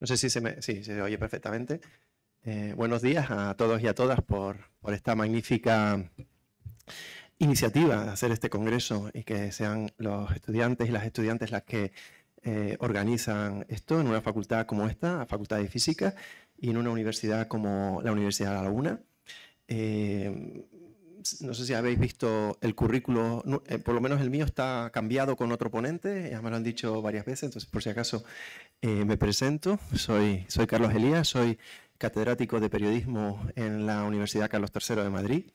No sé si sí, se oye perfectamente. Buenos días a todos y a todas por esta magnífica iniciativa de hacer este congreso y que sean los estudiantes y las estudiantes las que organizan esto en una facultad como esta, la Facultad de Física, y en una universidad como la Universidad de La Laguna. No sé si habéis visto el currículo, por lo menos el mío está cambiado con otro ponente, ya me lo han dicho varias veces, entonces por si acaso me presento. Soy Carlos Elías, soy catedrático de periodismo en la Universidad Carlos III de Madrid,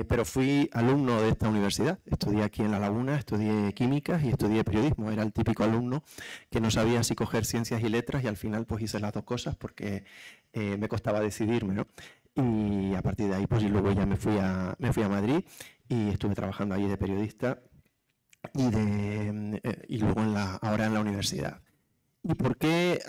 pero fui alumno de esta universidad. Estudié aquí en La Laguna, estudié químicas y estudié periodismo. Era el típico alumno que no sabía si coger ciencias y letras, y al final pues hice las dos cosas porque me costaba decidirme, ¿no? Y a partir de ahí pues y luego ya me fui a Madrid y estuve trabajando allí de periodista y luego ahora en la universidad. ¿Y por qué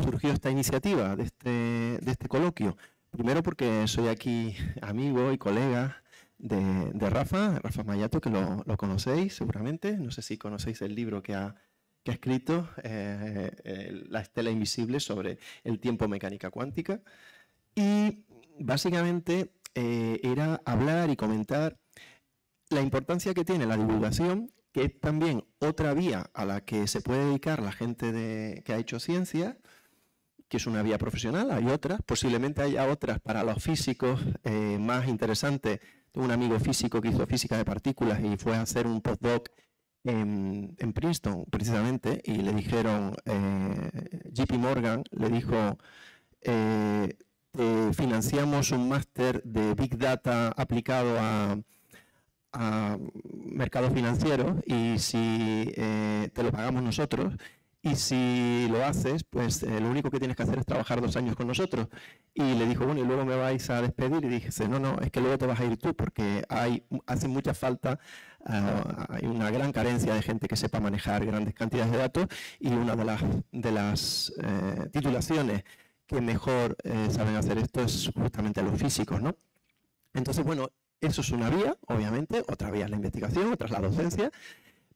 surgió esta iniciativa de este coloquio? Primero porque soy aquí amigo y colega de Rafa Mayato, que lo conocéis seguramente. No sé si conocéis el libro que ha escrito, La estela invisible sobre el tiempo mecánica cuántica. Y básicamente era hablar y comentar la importancia que tiene la divulgación, que es también otra vía a la que se puede dedicar la gente que ha hecho ciencia, que es una vía profesional. Hay otras, posiblemente haya otras para los físicos más interesantes. Tengo un amigo físico que hizo física de partículas y fue a hacer un postdoc en Princeton, precisamente, y le dijeron, JP Morgan le dijo, financiamos un máster de Big Data aplicado a mercados financieros, y si te lo pagamos nosotros, y si lo haces, pues lo único que tienes que hacer es trabajar 2 años con nosotros. Y le dijo, bueno, y luego me vais a despedir. Y dije, no, es que luego te vas a ir tú, porque hace mucha falta, hay una gran carencia de gente que sepa manejar grandes cantidades de datos, y una de las titulaciones que mejor saben hacer esto es justamente los físicos, ¿no? Entonces, bueno, eso es una vía, obviamente. Otra vía es la investigación, otra es la docencia,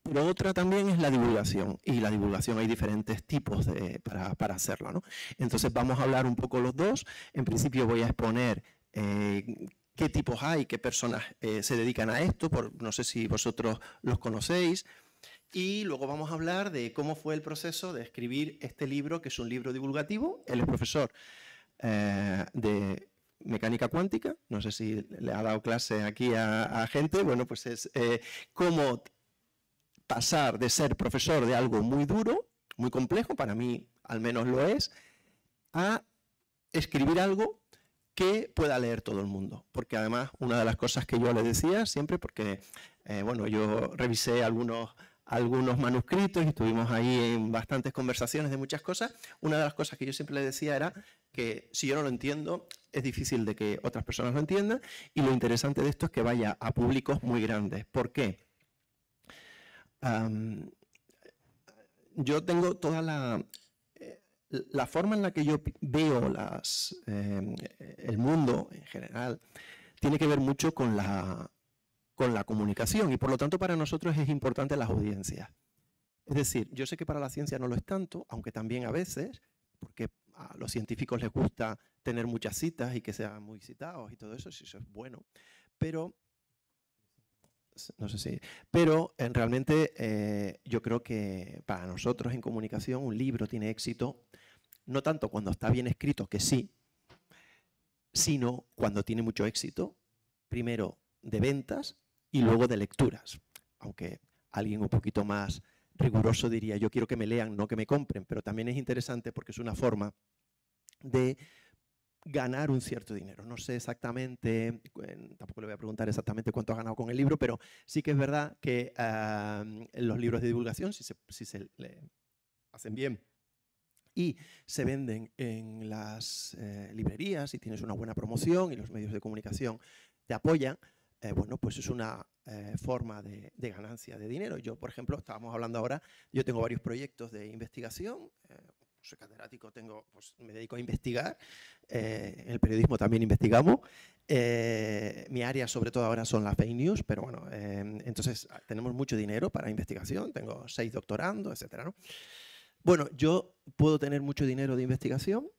pero otra también es la divulgación. Y la divulgación hay diferentes tipos para hacerla, ¿no? Entonces vamos a hablar un poco los dos. En principio voy a exponer qué tipos hay, qué personas se dedican a esto, no sé si vosotros los conocéis. Y luego vamos a hablar de cómo fue el proceso de escribir este libro, que es un libro divulgativo. Él es profesor de mecánica cuántica, no sé si le ha dado clase aquí a gente. Bueno, pues es cómo pasar de ser profesor de algo muy duro, muy complejo, para mí al menos lo es, a escribir algo que pueda leer todo el mundo. Porque además, una de las cosas que yo le decía siempre, porque bueno, yo revisé algunos manuscritos y estuvimos ahí en bastantes conversaciones de muchas cosas. Una de las cosas que yo siempre le decía era que si yo no lo entiendo, es difícil de que otras personas lo entiendan, y lo interesante de esto es que vaya a públicos muy grandes. ¿Por qué? Yo tengo toda la forma en la que yo veo el mundo en general tiene que ver mucho con la comunicación, y por lo tanto para nosotros es importante las audiencias. Es decir, yo sé que para la ciencia no lo es tanto, aunque también a veces, porque a los científicos les gusta tener muchas citas y que sean muy citados y todo eso, si eso es bueno, pero no sé si, pero realmente yo creo que para nosotros en comunicación un libro tiene éxito no tanto cuando está bien escrito, que sí, sino cuando tiene mucho éxito, primero de ventas y luego de lecturas. Aunque alguien un poquito más riguroso diría, yo quiero que me lean, no que me compren, pero también es interesante porque es una forma de ganar un cierto dinero. No sé exactamente, tampoco le voy a preguntar exactamente cuánto ha ganado con el libro, pero sí que es verdad que los libros de divulgación, si se hacen bien y se venden en las librerías, y tienes una buena promoción y los medios de comunicación te apoyan, bueno, pues es una forma de ganancia de dinero. Yo, por ejemplo, estábamos hablando ahora, yo tengo varios proyectos de investigación, soy catedrático, pues me dedico a investigar, en el periodismo también investigamos. Mi área sobre todo ahora son las fake news, pero bueno, entonces tenemos mucho dinero para investigación, tengo 6 doctorandos, etcétera, ¿no? Bueno, yo puedo tener mucho dinero de investigación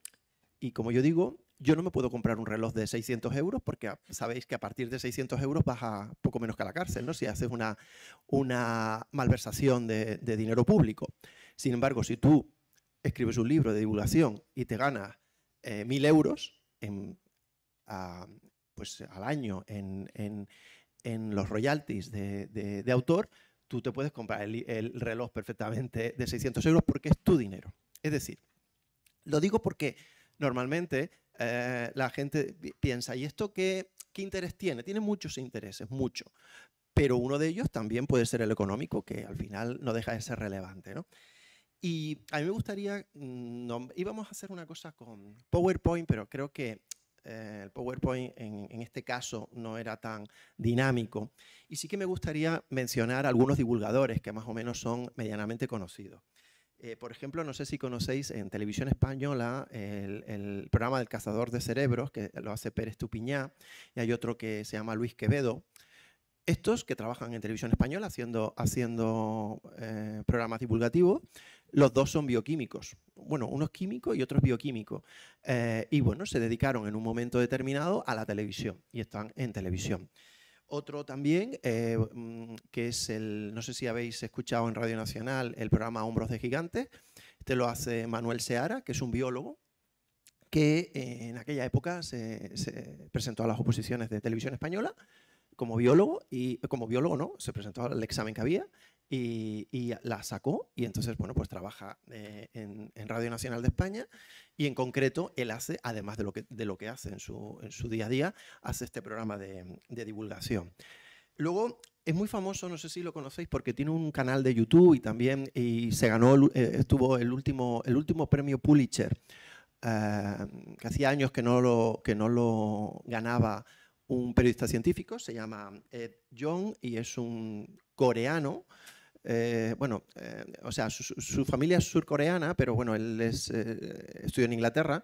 y, como yo digo, yo no me puedo comprar un reloj de 600 euros porque sabéis que a partir de 600 euros vas a poco menos que a la cárcel, ¿no? Si haces una malversación de dinero público. Sin embargo, si tú escribes un libro de divulgación y te ganas 1.000 euros pues al año en los royalties de autor, tú te puedes comprar el reloj perfectamente de 600 euros porque es tu dinero. Es decir, lo digo porque normalmente la gente piensa, ¿y esto qué interés tiene? Tiene muchos intereses, mucho. Pero uno de ellos también puede ser el económico, que al final no deja de ser relevante, ¿no? Y a mí me gustaría, íbamos a hacer una cosa con PowerPoint, pero creo que el PowerPoint en este caso no era tan dinámico. Y sí que me gustaría mencionar algunos divulgadores que más o menos son medianamente conocidos. Por ejemplo, no sé si conocéis en Televisión Española el programa del Cazador de Cerebros, que lo hace Pérez Tupiñá, y hay otro que se llama Luis Quevedo. Estos que trabajan en Televisión Española haciendo programas divulgativos, los dos son bioquímicos. Bueno, uno es químico y otro es bioquímico. Y bueno, se dedicaron en un momento determinado a la televisión y están en televisión. Otro también, que es no sé si habéis escuchado en Radio Nacional el programa Hombros de Gigantes. Este lo hace Manuel Seara, que es un biólogo que en aquella época se presentó a las oposiciones de Televisión Española como biólogo, se presentó al examen que había y la sacó, y entonces, bueno, pues trabaja en Radio Nacional de España, y en concreto él hace, además de lo que hace en su día a día, hace este programa de divulgación. Luego es muy famoso, no sé si lo conocéis, porque tiene un canal de YouTube y se ganó, estuvo el último premio Pulitzer, que hacía años que no lo ganaba un periodista científico, se llama Ed Yong y es un coreano. O sea, su familia es surcoreana, pero bueno, él estudió en Inglaterra,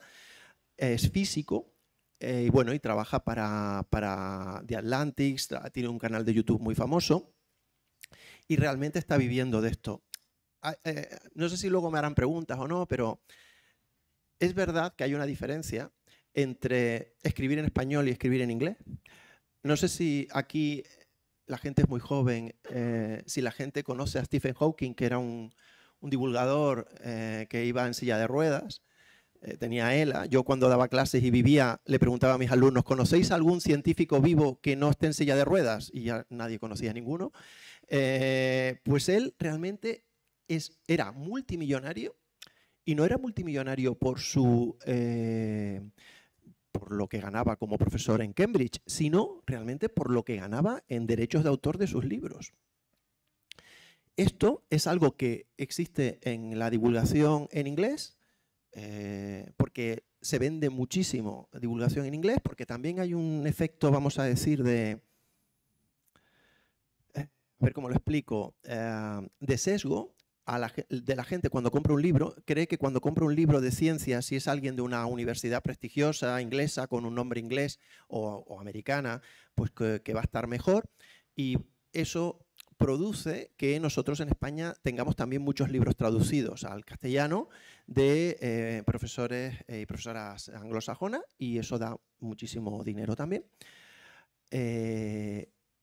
es físico y bueno, y trabaja para The Atlantic, tiene un canal de YouTube muy famoso y realmente está viviendo de esto. No sé si luego me harán preguntas o no, pero es verdad que hay una diferencia entre escribir en español y escribir en inglés. No sé si aquí la gente es muy joven, si la gente conoce a Stephen Hawking, que era un divulgador que iba en silla de ruedas, tenía ELA. Yo cuando daba clases y vivía, le preguntaba a mis alumnos, ¿conocéis algún científico vivo que no esté en silla de ruedas? Y ya nadie conocía a ninguno. Pues él realmente era multimillonario, y no era multimillonario por lo que ganaba como profesor en Cambridge, sino realmente por lo que ganaba en derechos de autor de sus libros. Esto es algo que existe en la divulgación en inglés, porque se vende muchísimo divulgación en inglés, porque también hay un efecto, vamos a decir, a ver cómo lo explico, de sesgo de la gente cuando compra un libro. Cree que cuando compra un libro de ciencia, si es alguien de una universidad prestigiosa, inglesa, con un nombre inglés o americana, pues que va a estar mejor, y eso produce que nosotros en España tengamos también muchos libros traducidos al castellano de profesores y profesoras anglosajonas, y eso da muchísimo dinero también.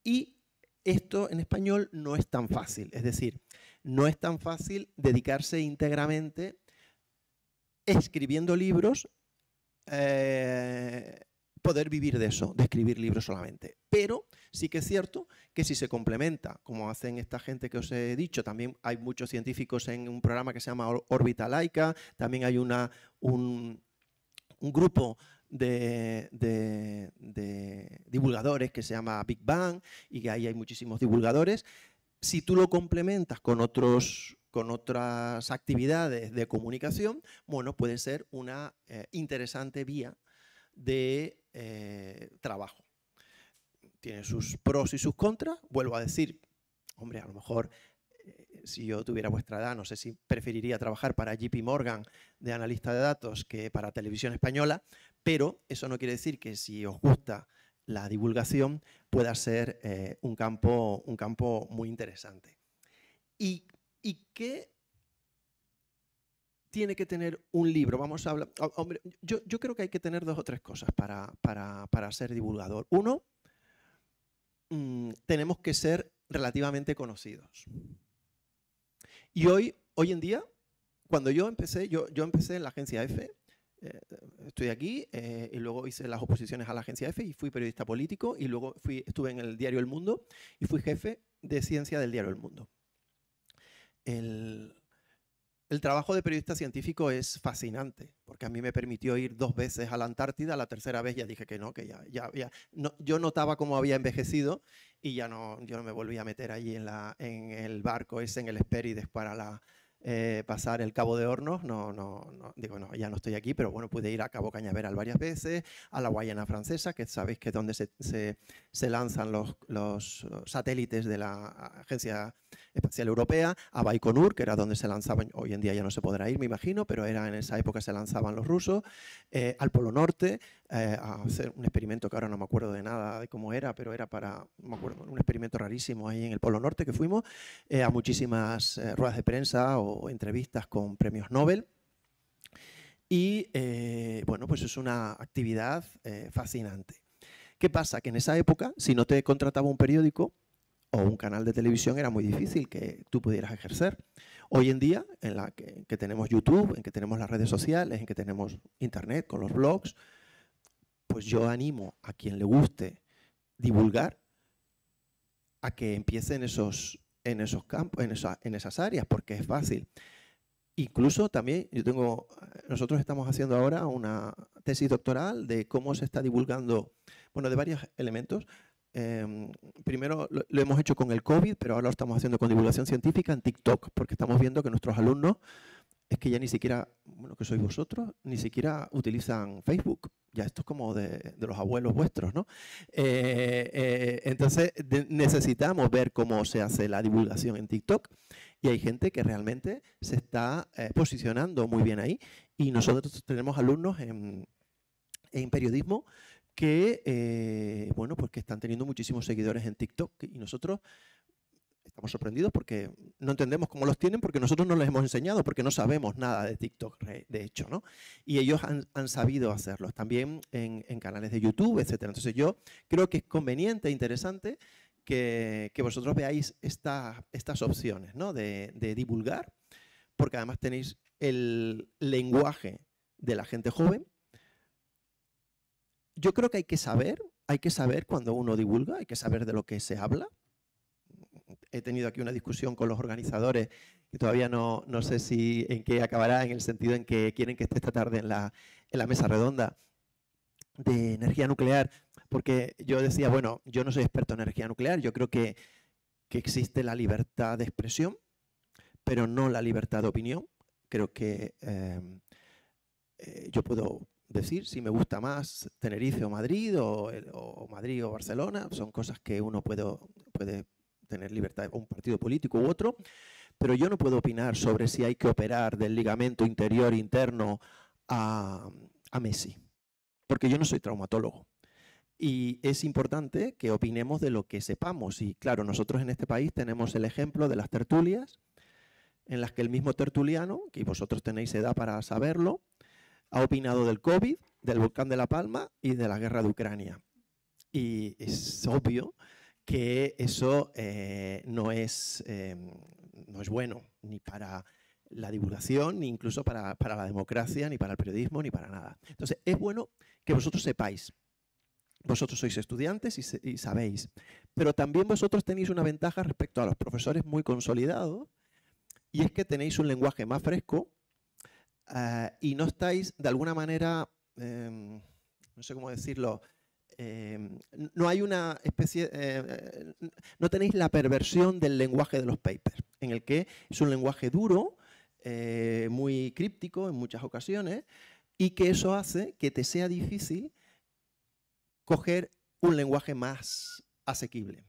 Y esto en español no es tan fácil, es decir, no es tan fácil dedicarse íntegramente escribiendo libros, poder vivir de eso, de escribir libros solamente. Pero sí que es cierto que si se complementa, como hacen esta gente que os he dicho, también hay muchos científicos en un programa que se llama Órbita Laica, también hay un grupo de divulgadores que se llama Big Bang, y que ahí hay muchísimos divulgadores. Si tú lo complementas con otras actividades de comunicación, bueno, puede ser una interesante vía de trabajo. Tiene sus pros y sus contras. Vuelvo a decir, hombre, a lo mejor si yo tuviera vuestra edad, no sé si preferiría trabajar para JP Morgan de analista de datos que para Televisión Española, pero eso no quiere decir que si os gusta la divulgación pueda ser un campo muy interesante. ¿Y qué tiene que tener un libro? Vamos a hablar. Hombre, yo creo que hay que tener 2 o 3 cosas para ser divulgador. Uno, tenemos que ser relativamente conocidos. Y hoy en día, cuando yo empecé en la agencia EFE, estoy aquí y luego hice las oposiciones a la agencia EFE y fui periodista político y luego estuve en el diario El Mundo y fui jefe de ciencia del diario El Mundo. El trabajo de periodista científico es fascinante, porque a mí me permitió ir 2 veces a la Antártida, la tercera vez ya dije que no, no, yo notaba cómo había envejecido y yo no me volví a meter allí en el barco ese, en el Hespérides para pasar el Cabo de Hornos. Digo, no, ya no estoy aquí, pero bueno, pude ir a Cabo Cañaveral varias veces, a la Guayana Francesa, que sabéis que es donde se lanzan los satélites de la Agencia Espacial Europea, a Baikonur, que era donde se lanzaban, hoy en día ya no se podrá ir, me imagino, pero en esa época se lanzaban los rusos, al Polo Norte, a hacer un experimento que ahora no me acuerdo de nada de cómo era, pero era no me acuerdo, un experimento rarísimo ahí en el Polo Norte que fuimos, a muchísimas ruedas de prensa o entrevistas con premios Nobel. Y bueno, pues es una actividad fascinante. ¿Qué pasa? Que en esa época, si no te contrataba un periódico o un canal de televisión, era muy difícil que tú pudieras ejercer. Hoy en día, en la que tenemos YouTube, en que tenemos las redes sociales, en que tenemos Internet con los blogs, pues yo animo a quien le guste divulgar a que empiece en esos campos, en esas áreas, porque es fácil. Incluso también, nosotros estamos haciendo ahora una tesis doctoral de cómo se está divulgando, bueno, de varios elementos. Primero lo hemos hecho con el COVID, pero ahora lo estamos haciendo con divulgación científica en TikTok, porque estamos viendo que nuestros alumnos, es que ya ni siquiera, bueno, que sois vosotros, ni siquiera utilizan Facebook. Ya esto es como de los abuelos vuestros, ¿no? Entonces necesitamos ver cómo se hace la divulgación en TikTok y hay gente que realmente se está posicionando muy bien ahí y nosotros tenemos alumnos en periodismo que, bueno, pues que están teniendo muchísimos seguidores en TikTok y nosotros estamos sorprendidos porque no entendemos cómo los tienen, porque nosotros no les hemos enseñado, porque no sabemos nada de TikTok, de hecho, ¿no? Y ellos han sabido hacerlo, también en canales de YouTube, etcétera. Entonces yo creo que es conveniente e interesante que vosotros veáis estas opciones, ¿no? de divulgar, porque además tenéis el lenguaje de la gente joven. Yo creo que hay que saber cuando uno divulga, hay que saber de lo que se habla. He tenido aquí una discusión con los organizadores que todavía no sé en qué acabará, en el sentido en que quieren que esté esta tarde en la mesa redonda de energía nuclear, porque yo decía, bueno, yo no soy experto en energía nuclear, yo creo que existe la libertad de expresión, pero no la libertad de opinión. Creo que yo puedo decir si me gusta más Tenerife o Madrid, o Madrid o Barcelona, son cosas que uno puede tener libertad, un partido político u otro, pero yo no puedo opinar sobre si hay que operar del ligamento interior interno a Messi, porque yo no soy traumatólogo. Y es importante que opinemos de lo que sepamos. Y claro, nosotros en este país tenemos el ejemplo de las tertulias, en las que el mismo tertuliano, que vosotros tenéis edad para saberlo, ha opinado del COVID, del volcán de La Palma y de la guerra de Ucrania. Y es obvio que eso no es bueno ni para la divulgación, ni incluso para la democracia, ni para el periodismo, ni para nada. Entonces, es bueno que vosotros sepáis. Vosotros sois estudiantes y sabéis, pero también vosotros tenéis una ventaja respecto a los profesores muy consolidados, y es que tenéis un lenguaje más fresco y no estáis, de alguna manera, no sé cómo decirlo, no hay una especie, no tenéis la perversión del lenguaje de los papers, en el que es un lenguaje duro, muy críptico en muchas ocasiones, y que eso hace que te sea difícil coger un lenguaje más asequible.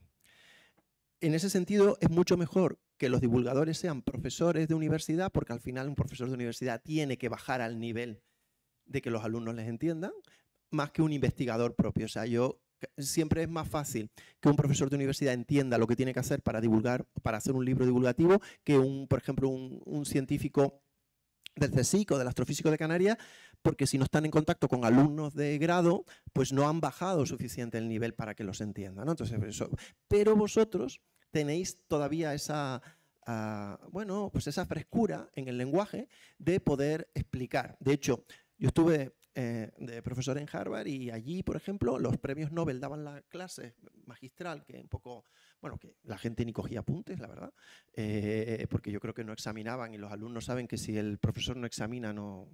En ese sentido, es mucho mejor que los divulgadores sean profesores de universidad, porque al final un profesor de universidad tiene que bajar al nivel de que los alumnos les entiendan, más que un investigador propio. O sea, siempre es más fácil que un profesor de universidad entienda lo que tiene que hacer para divulgar, para hacer un libro divulgativo, que por ejemplo, un científico del CSIC o del Astrofísico de Canarias, porque si no están en contacto con alumnos de grado, pues no han bajado suficiente el nivel para que los entiendan, ¿no? Entonces, pero vosotros tenéis todavía esa, bueno, pues esa frescura en el lenguaje de poder explicar. De hecho, yo estuve de profesor en Harvard y allí, por ejemplo, los premios Nobel daban la clase magistral, que un poco, bueno, que la gente ni cogía apuntes, la verdad, porque yo creo que no examinaban y los alumnos saben que si el profesor no examina no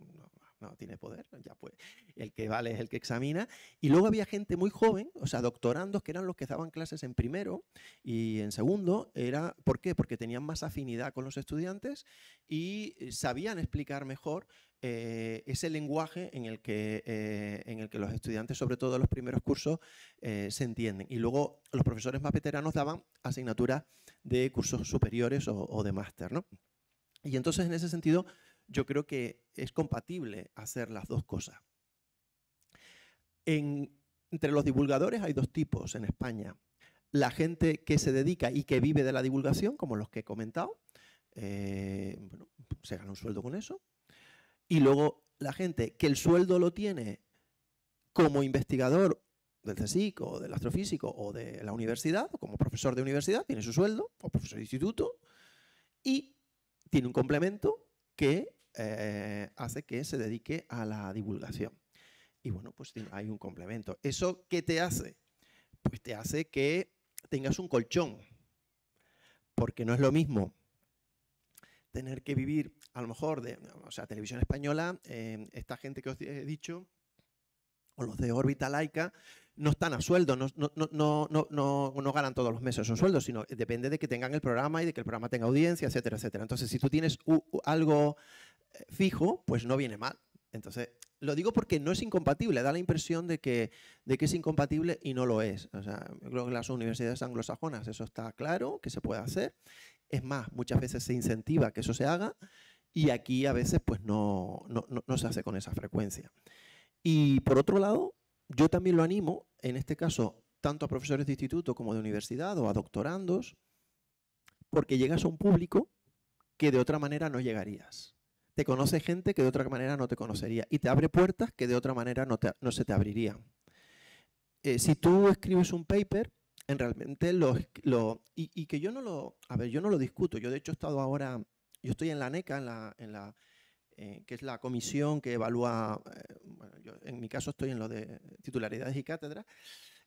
tiene poder, ya pues el que vale es el que examina. Y luego había gente muy joven, o sea, doctorandos, que eran los que daban clases en primero y en segundo. ¿Por qué? Porque tenían más afinidad con los estudiantes y sabían explicar mejor ese lenguaje en el que los estudiantes, sobre todo en los primeros cursos, se entienden. Y luego los profesores más veteranos daban asignaturas de cursos superiores o de máster, ¿no? Y entonces, en ese sentido, yo creo que es compatible hacer las dos cosas. Entre los divulgadores hay dos tipos en España. La gente que se dedica y que vive de la divulgación, como los que he comentado, bueno, se gana un sueldo con eso. Y luego la gente que el sueldo lo tiene como investigador del CSIC o del astrofísico o de la universidad, o como profesor de universidad, tiene su sueldo, o profesor de instituto, y tiene un complemento que hace que se dedique a la divulgación. Y bueno, pues hay un complemento. ¿Eso qué te hace? Pues te hace que tengas un colchón, porque no es lo mismo tener que vivir, a lo mejor, o sea, Televisión Española, esta gente que os he dicho, o los de órbita laica, no están a sueldo, no ganan todos los meses un sueldo, sino depende de que tengan el programa y de que el programa tenga audiencia, etcétera, etcétera. Entonces, si tú tienes algo fijo, pues no viene mal. Entonces, lo digo porque no es incompatible, da la impresión de que es incompatible y no lo es. O sea, yo creo que en las universidades anglosajonas eso está claro, que se puede hacer. Es más, muchas veces se incentiva que eso se haga y aquí a veces pues no se hace con esa frecuencia. Y por otro lado, yo también lo animo, en este caso, tanto a profesores de instituto como de universidad o a doctorandos, porque llegas a un público que de otra manera no llegarías. Te conoce gente que de otra manera no te conocería y te abre puertas que de otra manera no se te abrirían. Si tú escribes un paper, realmente y que yo no lo discuto. Yo de hecho he estado ahora, yo estoy en la NECA, que es la comisión que evalúa, bueno, yo en mi caso estoy en lo de titularidades y cátedras,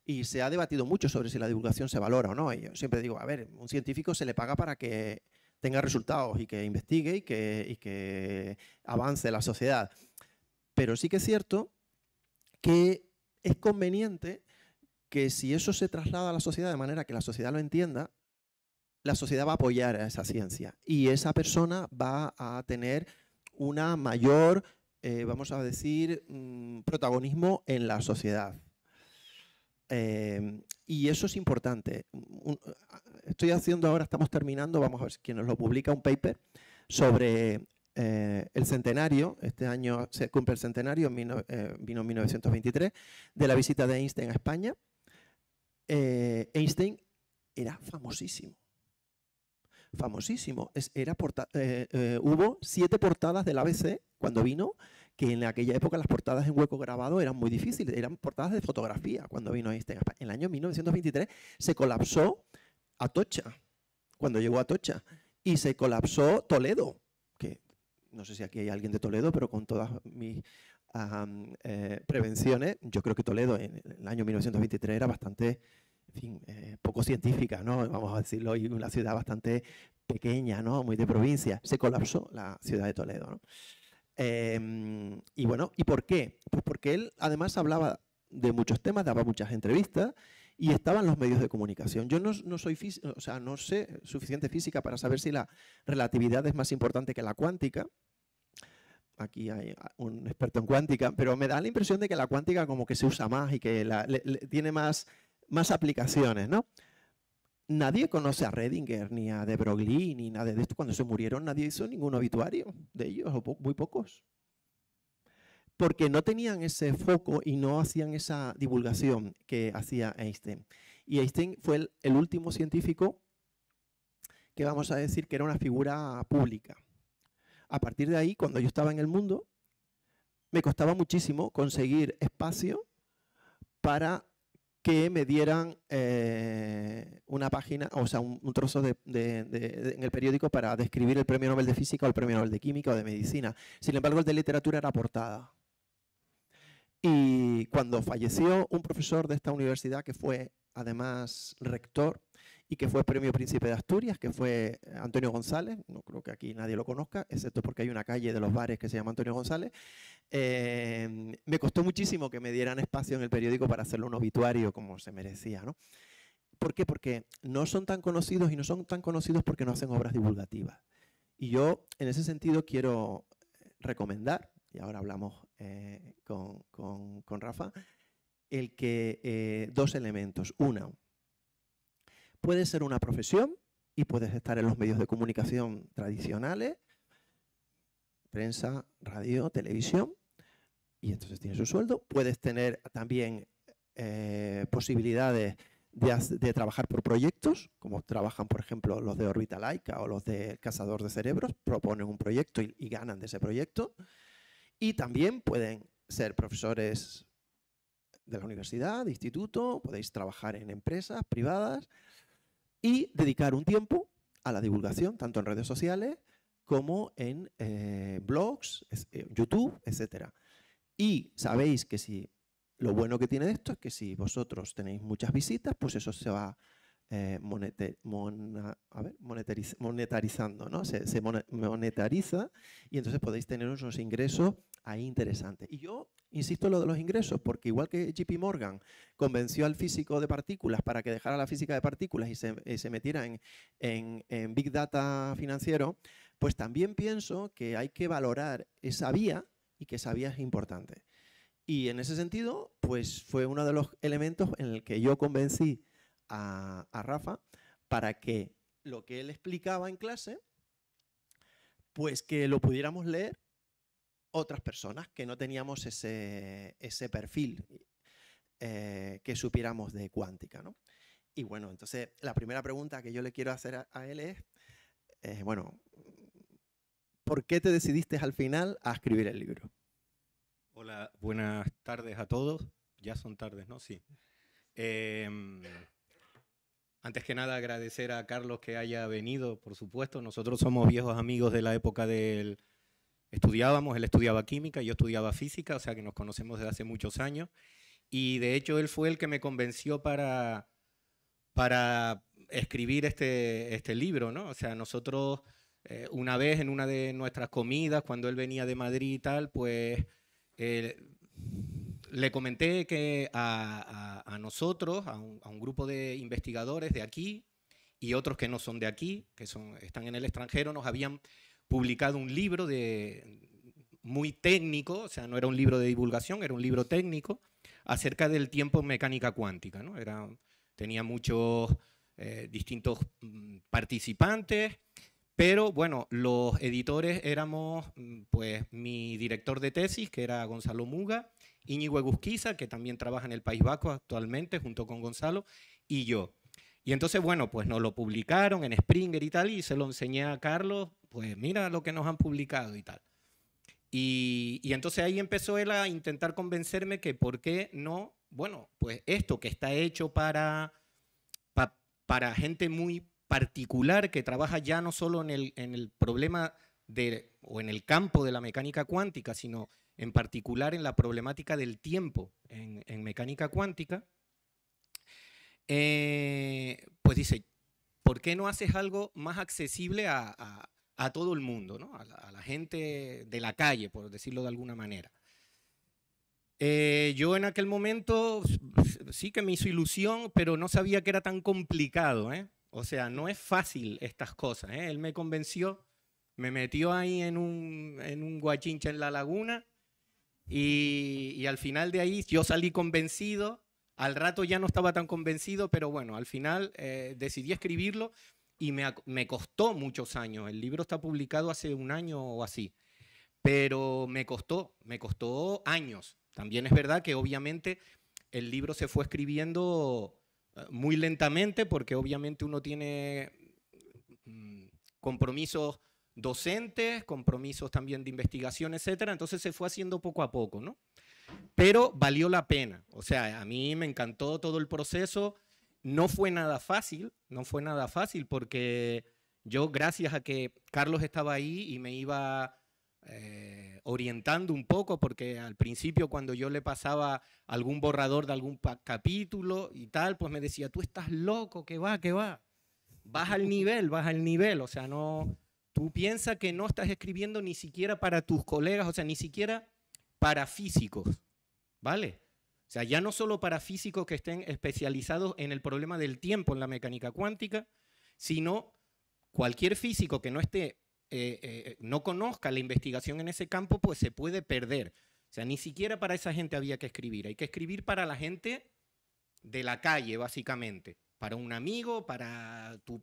y se ha debatido mucho sobre si la divulgación se valora o no. Y yo siempre digo, a ver, un científico se le paga para que tenga resultados y que investigue y que avance la sociedad. Pero sí que es cierto que es conveniente que si eso se traslada a la sociedad de manera que la sociedad lo entienda, la sociedad va a apoyar a esa ciencia y esa persona va a tener una mayor, vamos a decir, protagonismo en la sociedad. Y eso es importante. Estoy haciendo ahora, estamos terminando, vamos a ver quién nos lo publica, un paper sobre el centenario. Este año se cumple el centenario, vino en 1923, de la visita de Einstein a España. Einstein era famosísimo. Famosísimo. Hubo 7 portadas del ABC cuando vino, que en aquella época las portadas en hueco grabado eran muy difíciles, eran portadas de fotografía cuando vino Einstein a España. En el año 1923 se colapsó Atocha, cuando llegó a Atocha, y se colapsó Toledo, que no sé si aquí hay alguien de Toledo, pero con todas mis prevenciones, yo creo que Toledo en el año 1923 era bastante, en fin, poco científica, ¿no? Vamos a decirlo, y una ciudad bastante pequeña, ¿no? Muy de provincia. Se colapsó la ciudad de Toledo, ¿no? Y bueno, ¿y por qué? Pues porque él además hablaba de muchos temas, daba muchas entrevistas y estaba en los medios de comunicación. Yo no soy físico, o sea, no sé suficiente física para saber si la relatividad es más importante que la cuántica. Aquí hay un experto en cuántica, pero me da la impresión de que la cuántica como que se usa más y que tiene más aplicaciones, ¿no? Nadie conoce a Redinger, ni a de Broglie, ni nada de esto. Cuando se murieron nadie hizo ningún obituario de ellos, o muy pocos. Porque no tenían ese foco y no hacían esa divulgación que hacía Einstein. Y Einstein fue el último científico que vamos a decir que era una figura pública. A partir de ahí, cuando yo estaba en El Mundo, me costaba muchísimo conseguir espacio para que me dieran una página, o sea, un trozo en el periódico para describir el premio Nobel de Física o el premio Nobel de Química o de Medicina. Sin embargo, el de literatura era portada. Y cuando falleció un profesor de esta universidad, que fue además rector y que fue premio Príncipe de Asturias, que fue Antonio González, no creo que aquí nadie lo conozca, excepto porque hay una calle de los bares que se llama Antonio González, me costó muchísimo que me dieran espacio en el periódico para hacerle un obituario como se merecía, ¿no? ¿Por qué? Porque no son tan conocidos, y no son tan conocidos porque no hacen obras divulgativas. Y yo, en ese sentido, quiero recomendar, y ahora hablamos con Rafa, el que dos elementos. Una, puede ser una profesión y puedes estar en los medios de comunicación tradicionales, prensa, radio, televisión, y entonces tienes un sueldo. Puedes tener también posibilidades de trabajar por proyectos, como trabajan, por ejemplo, los de Órbita Laica o los de Cazador de Cerebros, proponen un proyecto y ganan de ese proyecto. Y también pueden ser profesores de la universidad, de instituto, podéis trabajar en empresas privadas y dedicar un tiempo a la divulgación, tanto en redes sociales como en blogs, YouTube, etc. Y sabéis que si lo bueno que tiene esto es que si vosotros tenéis muchas visitas, pues eso se va monetarizando, ¿no? Se monetariza y entonces podéis tener unos ingresos ahí interesantes. Y yo insisto en lo de los ingresos, porque igual que JP Morgan convenció al físico de partículas para que dejara la física de partículas y se metiera en Big Data financiero, pues también pienso que hay que valorar esa vía y que esa vía es importante. Y en ese sentido, pues fue uno de los elementos en el que yo convencí a Rafa para que lo que él explicaba en clase, pues que lo pudiéramos leer otras personas que no teníamos ese perfil que supiéramos de cuántica, ¿no? Y bueno, entonces la primera pregunta que yo le quiero hacer a él es, bueno, ¿por qué te decidiste al final a escribir el libro? Hola, buenas tardes a todos. Ya son tardes, ¿no? Sí. Antes que nada, agradecer a Carlos que haya venido, por supuesto. Nosotros somos viejos amigos de la época del... Estudiábamos, él estudiaba química, yo estudiaba física, o sea que nos conocemos desde hace muchos años. Y de hecho él fue el que me convenció para escribir este libro, ¿no? O sea, nosotros una vez en una de nuestras comidas, cuando él venía de Madrid y tal, pues le comenté que a nosotros, a un grupo de investigadores de aquí y otros que no son de aquí, que están en el extranjero, nos habían publicado un libro muy técnico, o sea, no era un libro de divulgación, era un libro técnico, acerca del tiempo en mecánica cuántica, ¿no? Tenía muchos distintos participantes, pero bueno, los editores éramos pues mi director de tesis, que era Gonzalo Muga, Íñigo Egusquiza, que también trabaja en el País Vasco actualmente, junto con Gonzalo, y yo. Y entonces, bueno, pues nos lo publicaron en Springer y tal, y se lo enseñé a Carlos, pues mira lo que nos han publicado y tal. Y entonces ahí empezó él a intentar convencerme que por qué no, bueno, pues esto que está hecho para gente muy particular, que trabaja ya no solo en el problema o en el campo de la mecánica cuántica, sino en particular en la problemática del tiempo en mecánica cuántica, pues dice, ¿por qué no haces algo más accesible a todo el mundo, ¿no? a la gente de la calle, por decirlo de alguna manera? Yo en aquel momento sí que me hizo ilusión, pero no sabía que era tan complicado, ¿eh? O sea, no es fácil estas cosas, ¿eh? Él me convenció, me metió ahí en un guachincha en la laguna y al final de ahí yo salí convencido. Al rato ya no estaba tan convencido, pero bueno, al final decidí escribirlo y me costó muchos años. El libro está publicado hace un año o así, pero me costó años. También es verdad que obviamente el libro se fue escribiendo muy lentamente porque obviamente uno tiene compromisos docentes, compromisos también de investigación, etcétera. Entonces se fue haciendo poco a poco, ¿no? Pero valió la pena. O sea, a mí me encantó todo el proceso. No fue nada fácil, no fue nada fácil porque yo, gracias a que Carlos estaba ahí y me iba orientando un poco, porque al principio cuando yo le pasaba algún borrador de algún capítulo y tal, pues me decía, tú estás loco, que va, baja el nivel, o sea, no, tú piensas que no estás escribiendo ni siquiera para tus colegas, o sea, ni siquiera para físicos, ¿vale? O sea, ya no solo para físicos que estén especializados en el problema del tiempo en la mecánica cuántica, sino cualquier físico que no esté, no conozca la investigación en ese campo, pues se puede perder. O sea, ni siquiera para esa gente había que escribir. Hay que escribir para la gente de la calle, básicamente. Para un amigo, para tu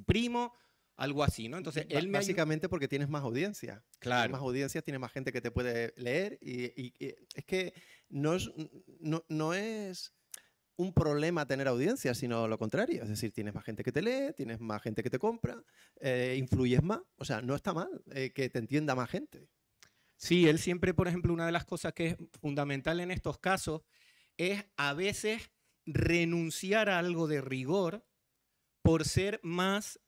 primo, algo así, ¿no? Entonces, él me básicamente porque tienes más audiencia. Claro. Tienes más audiencia, tienes más gente que te puede leer y es que no es un problema tener audiencia, sino lo contrario. Es decir, tienes más gente que te lee, tienes más gente que te compra, influyes más. O sea, no está mal que te entienda más gente. Sí, él siempre, por ejemplo, una de las cosas que es fundamental en estos casos es a veces renunciar a algo de rigor por ser más,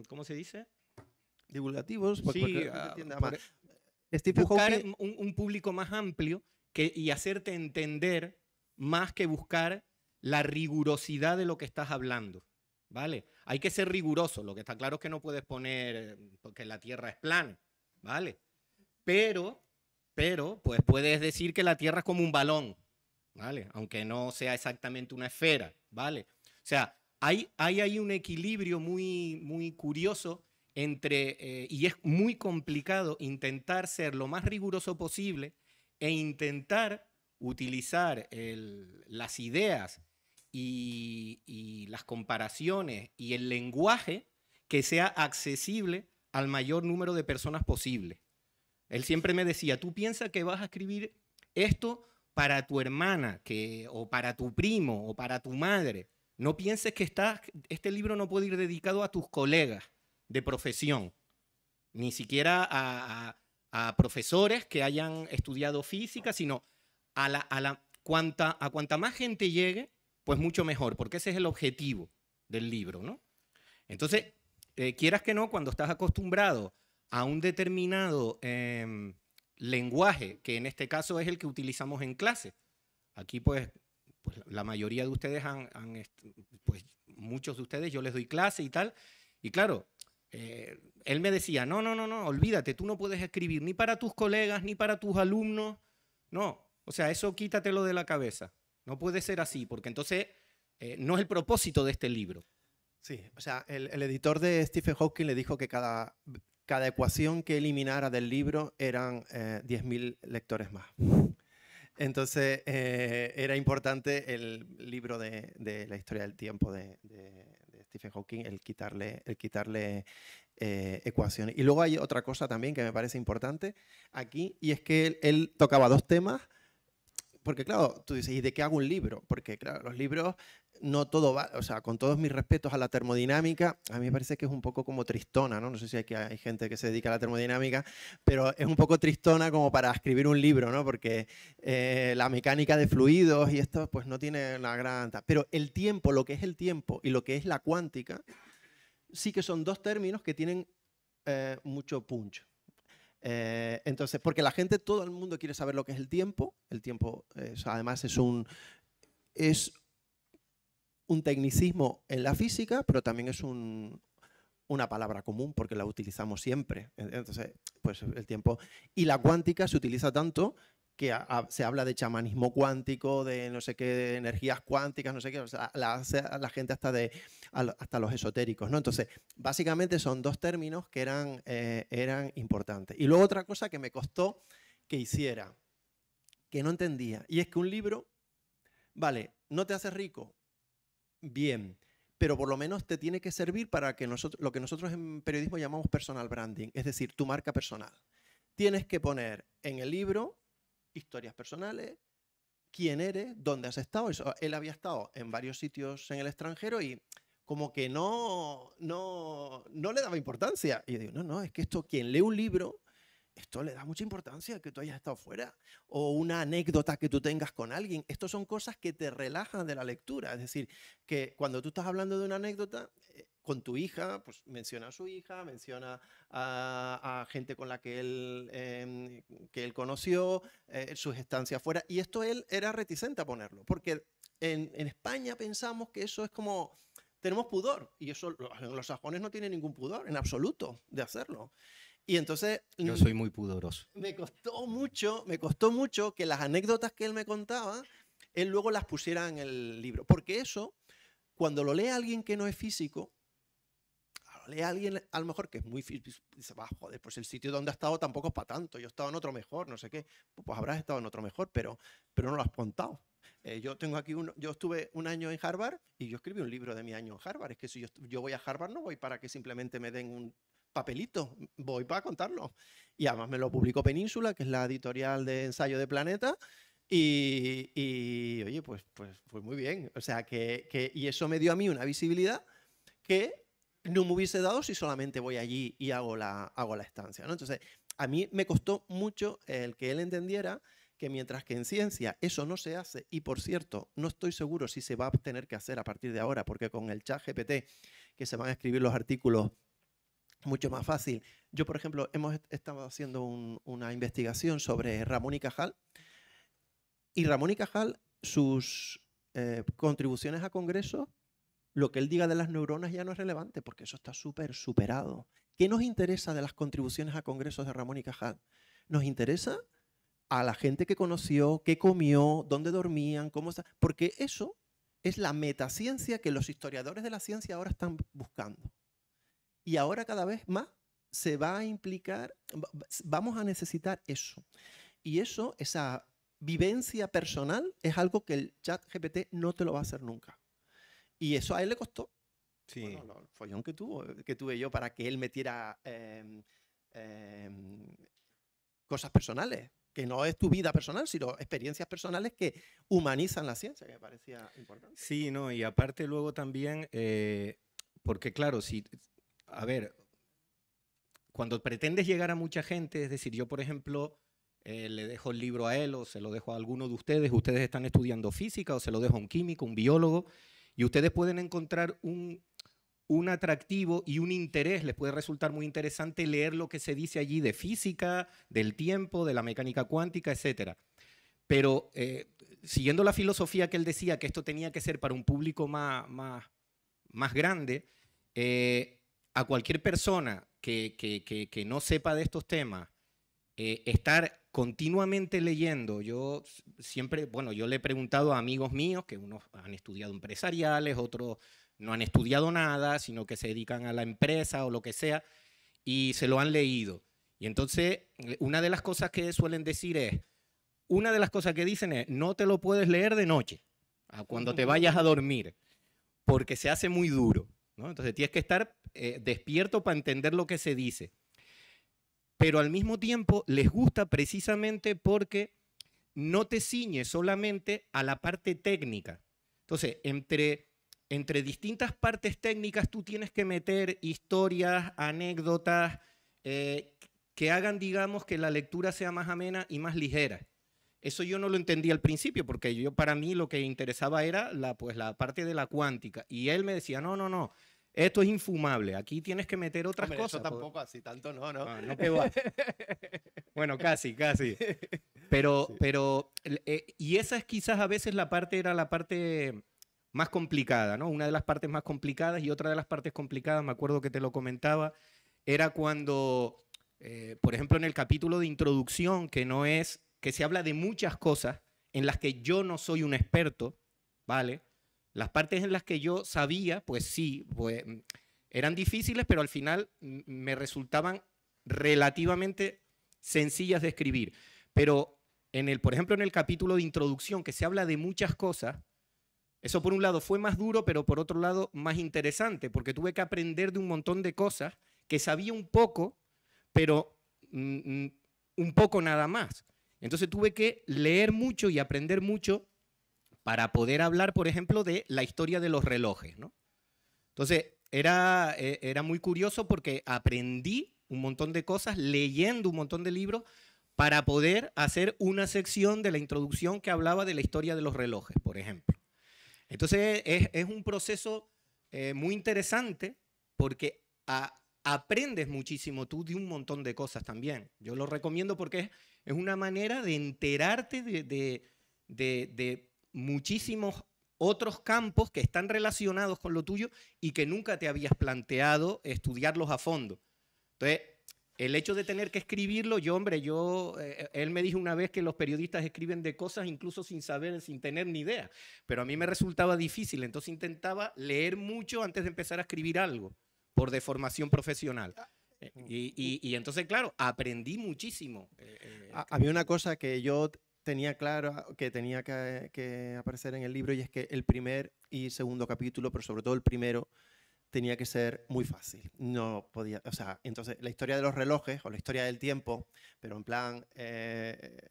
¿cómo se dice? Divulgativos. Sí, buscar un público más amplio y hacerte entender más que buscar la rigurosidad de lo que estás hablando, ¿vale? Hay que ser riguroso, lo que está claro es que no puedes poner que la Tierra es plana, ¿vale? Pero, pues puedes decir que la Tierra es como un balón, ¿vale? Aunque no sea exactamente una esfera, ¿vale? O sea, hay ahí un equilibrio muy, muy curioso entre, y es muy complicado intentar ser lo más riguroso posible e intentar utilizar las ideas y las comparaciones y el lenguaje que sea accesible al mayor número de personas posible. Él siempre me decía, tú piensas que vas a escribir esto para tu hermana o para tu primo o para tu madre. No pienses que este libro no puede ir dedicado a tus colegas de profesión, ni siquiera a profesores que hayan estudiado física, sino a cuanta más gente llegue, pues mucho mejor, porque ese es el objetivo del libro, ¿no? Entonces, quieras que no, cuando estás acostumbrado a un determinado lenguaje, que en este caso es el que utilizamos en clase, aquí pues la mayoría de ustedes pues muchos de ustedes yo les doy clase y tal, y claro, él me decía, no, olvídate, tú no puedes escribir ni para tus colegas, ni para tus alumnos, no. O sea, eso quítatelo de la cabeza. No puede ser así, porque entonces no es el propósito de este libro. Sí, o sea, el editor de Stephen Hawking le dijo que cada ecuación que eliminara del libro eran 10.000 lectores más. Entonces, era importante el libro de la historia del tiempo de Stephen Hawking, el quitarle ecuaciones. Y luego hay otra cosa también que me parece importante aquí, y es que él tocaba dos temas. Porque claro, tú dices, ¿y de qué hago un libro? Porque claro, los libros no todo va, o sea, con todos mis respetos a la termodinámica, a mí me parece que es un poco como tristona, ¿no? No sé si hay gente que se dedica a la termodinámica, pero es un poco tristona como para escribir un libro, ¿no? Porque la mecánica de fluidos y esto pues no tiene una gran... Pero el tiempo, lo que es el tiempo y lo que es la cuántica, sí que son dos términos que tienen mucho punch. Entonces, porque la gente, todo el mundo quiere saber lo que es el tiempo. El tiempo, además, es un tecnicismo en la física, pero también es una palabra común porque la utilizamos siempre. Entonces, pues el tiempo. Y la cuántica se utiliza tanto que se habla de chamanismo cuántico, de no sé qué, de energías cuánticas, no sé qué, o sea, la gente hasta los esotéricos, ¿no? Entonces, básicamente son dos términos que eran importantes. Y luego otra cosa que me costó que hiciera, que no entendía, y es que un libro, vale, no te hace rico, bien, pero por lo menos te tiene que servir para que lo que nosotros en periodismo llamamos personal branding, es decir, tu marca personal. Tienes que poner en el libro historias personales, quién eres, dónde has estado. Él había estado en varios sitios en el extranjero y como que no le daba importancia. Y yo digo, no, es que esto, quien lee un libro, esto le da mucha importancia, que tú hayas estado fuera, o una anécdota que tú tengas con alguien. Estos son cosas que te relajan de la lectura. Es decir, que cuando tú estás hablando de una anécdota con tu hija, pues menciona a su hija, menciona a gente con la que él conoció, sus estancias fuera. Y esto él era reticente a ponerlo, porque en España pensamos que eso es como... Tenemos pudor, y eso los sajones no tienen ningún pudor, en absoluto, de hacerlo. Y entonces... Yo soy muy pudoroso. Me costó mucho que las anécdotas que él me contaba, él luego las pusiera en el libro. Porque eso, cuando lo lee alguien que no es físico, lo lee alguien a lo mejor que es muy físico, dice, va, joder, pues el sitio donde has estado tampoco es para tanto, yo he estado en otro mejor, no sé qué. Pues habrás estado en otro mejor, pero no lo has contado. Yo estuve un año en Harvard y yo escribí un libro de mi año en Harvard. Es que si yo voy a Harvard no voy para que simplemente me den un papelito, voy para contarlo. Y además me lo publicó Península, que es la editorial de ensayo de Planeta, y oye, pues muy bien. O sea, y eso me dio a mí una visibilidad que no me hubiese dado si solamente voy allí y hago la estancia, ¿no? Entonces, a mí me costó mucho el que él entendiera que mientras que en ciencia eso no se hace, y por cierto, no estoy seguro si se va a tener que hacer a partir de ahora, porque con el ChatGPT, que se van a escribir los artículos mucho más fácil. Yo, por ejemplo, hemos estado haciendo una investigación sobre Ramón y Cajal, y Ramón y Cajal, sus contribuciones a congresos, lo que él diga de las neuronas ya no es relevante, porque eso está súper superado. ¿Qué nos interesa de las contribuciones a congresos de Ramón y Cajal? Nos interesa a la gente que conoció, qué comió, dónde dormían, cómo está, porque eso es la metaciencia que los historiadores de la ciencia ahora están buscando. Y ahora cada vez más se va a implicar, vamos a necesitar eso. Y eso, esa vivencia personal, es algo que el ChatGPT no te lo va a hacer nunca. Y eso a él le costó. Sí. Bueno, el follón que tuve yo para que él metiera cosas personales, que no es tu vida personal, sino experiencias personales que humanizan la ciencia, que me parecía importante. Sí, no, y aparte luego también, porque claro, a ver, cuando pretendes llegar a mucha gente, es decir, yo por ejemplo le dejo el libro a él o se lo dejo a alguno de ustedes están estudiando física o se lo dejo a un químico, un biólogo, y ustedes pueden encontrar un atractivo y un interés, les puede resultar muy interesante leer lo que se dice allí de física, del tiempo, de la mecánica cuántica, etc. Pero siguiendo la filosofía que él decía, que esto tenía que ser para un público más grande, a cualquier persona que no sepa de estos temas, estar continuamente leyendo, yo le he preguntado a amigos míos, que unos han estudiado empresariales, otros no han estudiado nada, sino que se dedican a la empresa o lo que sea, y se lo han leído. Y entonces, una de las cosas que suelen decir es, no te lo puedes leer de noche, cuando te vayas a dormir, porque se hace muy duro, ¿no? Entonces tienes que estar despierto para entender lo que se dice. Pero al mismo tiempo les gusta precisamente porque no te ciñe solamente a la parte técnica. Entonces, entre distintas partes técnicas tú tienes que meter historias, anécdotas, que hagan, digamos, que la lectura sea más amena y más ligera. Eso yo no lo entendí al principio, porque para mí lo que interesaba era la parte de la cuántica. Y él me decía, no, esto es infumable, aquí tienes que meter otras cosas. Eso tampoco así, tanto no. No que va. Bueno, casi. Pero, y esa es quizás a veces era la parte más complicada, ¿no? Una de las partes más complicadas, y otra de las partes complicadas, me acuerdo que te lo comentaba, era cuando, por ejemplo, en el capítulo de introducción, que se habla de muchas cosas en las que yo no soy un experto, ¿vale? Las partes en las que yo sabía, pues sí, pues, eran difíciles, pero al final me resultaban relativamente sencillas de escribir. Pero, por ejemplo, en el capítulo de introducción, que se habla de muchas cosas, eso por un lado fue más duro, pero por otro lado más interesante, porque tuve que aprender de un montón de cosas que sabía un poco, pero un poco nada más. Entonces tuve que leer mucho y aprender mucho para poder hablar, por ejemplo, de la historia de los relojes, ¿no? Entonces, era muy curioso porque aprendí un montón de cosas leyendo un montón de libros para poder hacer una sección de la introducción que hablaba de la historia de los relojes, por ejemplo. Entonces, es un proceso muy interesante porque aprendes muchísimo tú de un montón de cosas también. Yo lo recomiendo porque es una manera de enterarte de muchísimos otros campos que están relacionados con lo tuyo y que nunca te habías planteado estudiarlos a fondo. Entonces, el hecho de tener que escribirlo, él me dijo una vez que los periodistas escriben de cosas incluso sin saber, sin tener ni idea, pero a mí me resultaba difícil, entonces intentaba leer mucho antes de empezar a escribir algo, por deformación profesional. Y entonces, claro, aprendí muchísimo. Había una cosa que yo tenía claro que tenía que aparecer en el libro, y es que el primer y segundo capítulo, pero sobre todo el primero, tenía que ser muy fácil. No podía, o sea, entonces la historia de los relojes o la historia del tiempo, pero en plan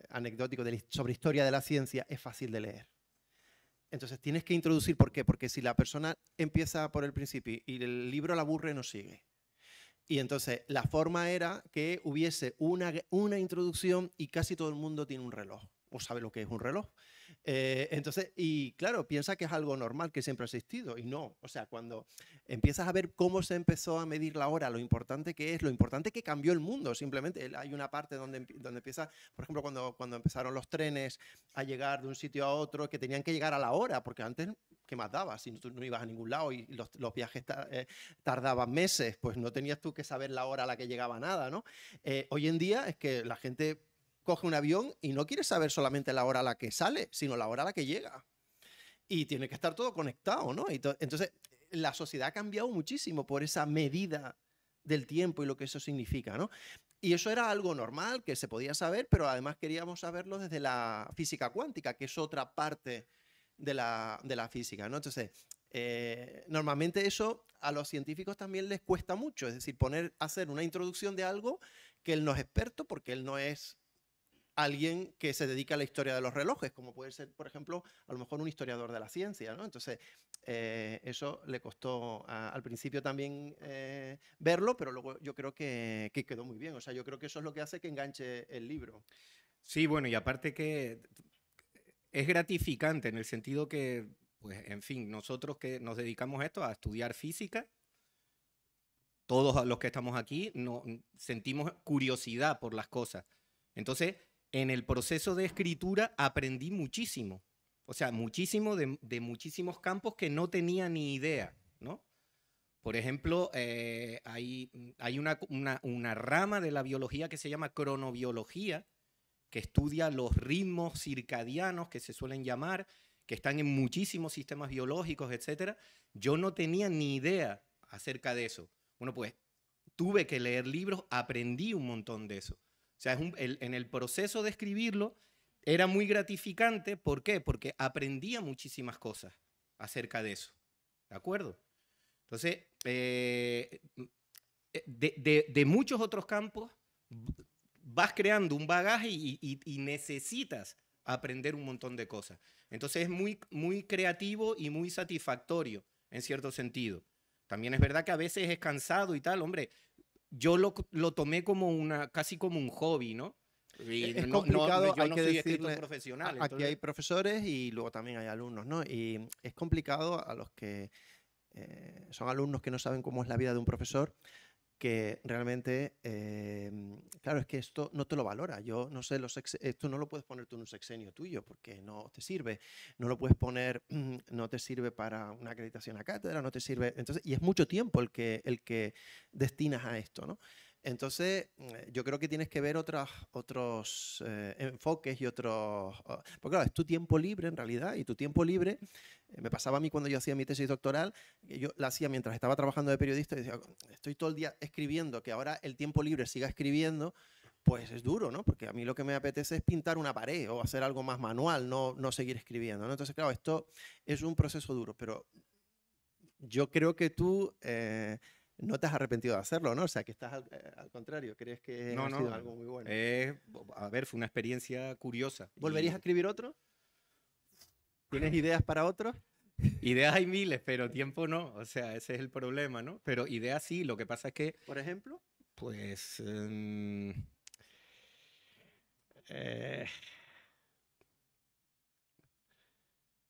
anecdótico sobre historia de la ciencia, es fácil de leer. Entonces tienes que introducir, ¿por qué? Porque si la persona empieza por el principio y el libro la aburre, no sigue. Y entonces la forma era que hubiese una introducción y casi todo el mundo tiene un reloj o sabe lo que es un reloj. Entonces, y claro, piensa que es algo normal, que siempre ha existido, y no. O sea, cuando empiezas a ver cómo se empezó a medir la hora, lo importante que es, lo importante que cambió el mundo, simplemente hay una parte donde empieza, por ejemplo, cuando empezaron los trenes a llegar de un sitio a otro, que tenían que llegar a la hora, porque antes, ¿qué más daba? Si tú no ibas a ningún lado y los viajes tardaban meses, pues no tenías tú que saber la hora a la que llegaba nada, ¿no? Hoy en día es que la gente coge un avión y no quiere saber solamente la hora a la que sale, sino la hora a la que llega. Y tiene que estar todo conectado, ¿no? Entonces, la sociedad ha cambiado muchísimo por esa medida del tiempo y lo que eso significa, ¿no? Y eso era algo normal, que se podía saber, pero además queríamos saberlo desde la física cuántica, que es otra parte de la física, ¿no? Entonces, normalmente eso a los científicos también les cuesta mucho, es decir, hacer una introducción de algo que él no es experto, porque él no es alguien que se dedica a la historia de los relojes, como puede ser, por ejemplo, a lo mejor un historiador de la ciencia, ¿no? Entonces, eso le costó al principio también verlo, pero luego yo creo que quedó muy bien. O sea, yo creo que eso es lo que hace que enganche el libro. Sí, bueno, y aparte que es gratificante en el sentido que, pues, en fin, nosotros que nos dedicamos a esto, a estudiar física, todos los que estamos aquí sentimos curiosidad por las cosas. Entonces, en el proceso de escritura aprendí muchísimo. O sea, muchísimo de muchísimos campos que no tenía ni idea, ¿no? Por ejemplo, hay una rama de la biología que se llama cronobiología, que estudia los ritmos circadianos, que se suelen llamar, que están en muchísimos sistemas biológicos, etc. Yo no tenía ni idea acerca de eso. Bueno, pues tuve que leer libros, aprendí un montón de eso. O sea, en el proceso de escribirlo era muy gratificante. ¿Por qué? Porque aprendía muchísimas cosas acerca de eso. ¿De acuerdo? Entonces, de muchos otros campos vas creando un bagaje y necesitas aprender un montón de cosas. Entonces es muy, muy creativo y muy satisfactorio en cierto sentido. También es verdad que a veces es cansado y tal, hombre. Yo lo tomé como casi como un hobby, ¿no? Y es complicado, yo hay no que soy decirle, escritor profesional. Aquí entonces... hay profesores y luego también hay alumnos, ¿no? Y es complicado a los que son alumnos que no saben cómo es la vida de un profesor, que realmente, claro, es que esto no te lo valora. Yo no sé, esto no lo puedes poner tú en un sexenio tuyo porque no te sirve. No lo puedes poner, no te sirve para una acreditación a cátedra, no te sirve. Entonces, y es mucho tiempo el que destinas a esto, ¿no? Entonces, yo creo que tienes que ver otros enfoques y otros... Porque claro, es tu tiempo libre en realidad, y tu tiempo libre, me pasaba a mí cuando yo hacía mi tesis doctoral, yo la hacía mientras estaba trabajando de periodista y decía, estoy todo el día escribiendo, que ahora el tiempo libre siga escribiendo, pues es duro, ¿no? Porque a mí lo que me apetece es pintar una pared o hacer algo más manual, no seguir escribiendo, ¿no? Entonces, claro, esto es un proceso duro, pero yo creo que tú... no te has arrepentido de hacerlo, ¿no? O sea, que estás al contrario, crees que ha sido algo muy bueno. A ver, fue una experiencia curiosa. ¿Volverías a escribir otro? ¿Tienes ideas para otro? Ideas hay miles, pero tiempo no. O sea, ese es el problema, ¿no? Pero ideas sí, lo que pasa es que, Por ejemplo, pues,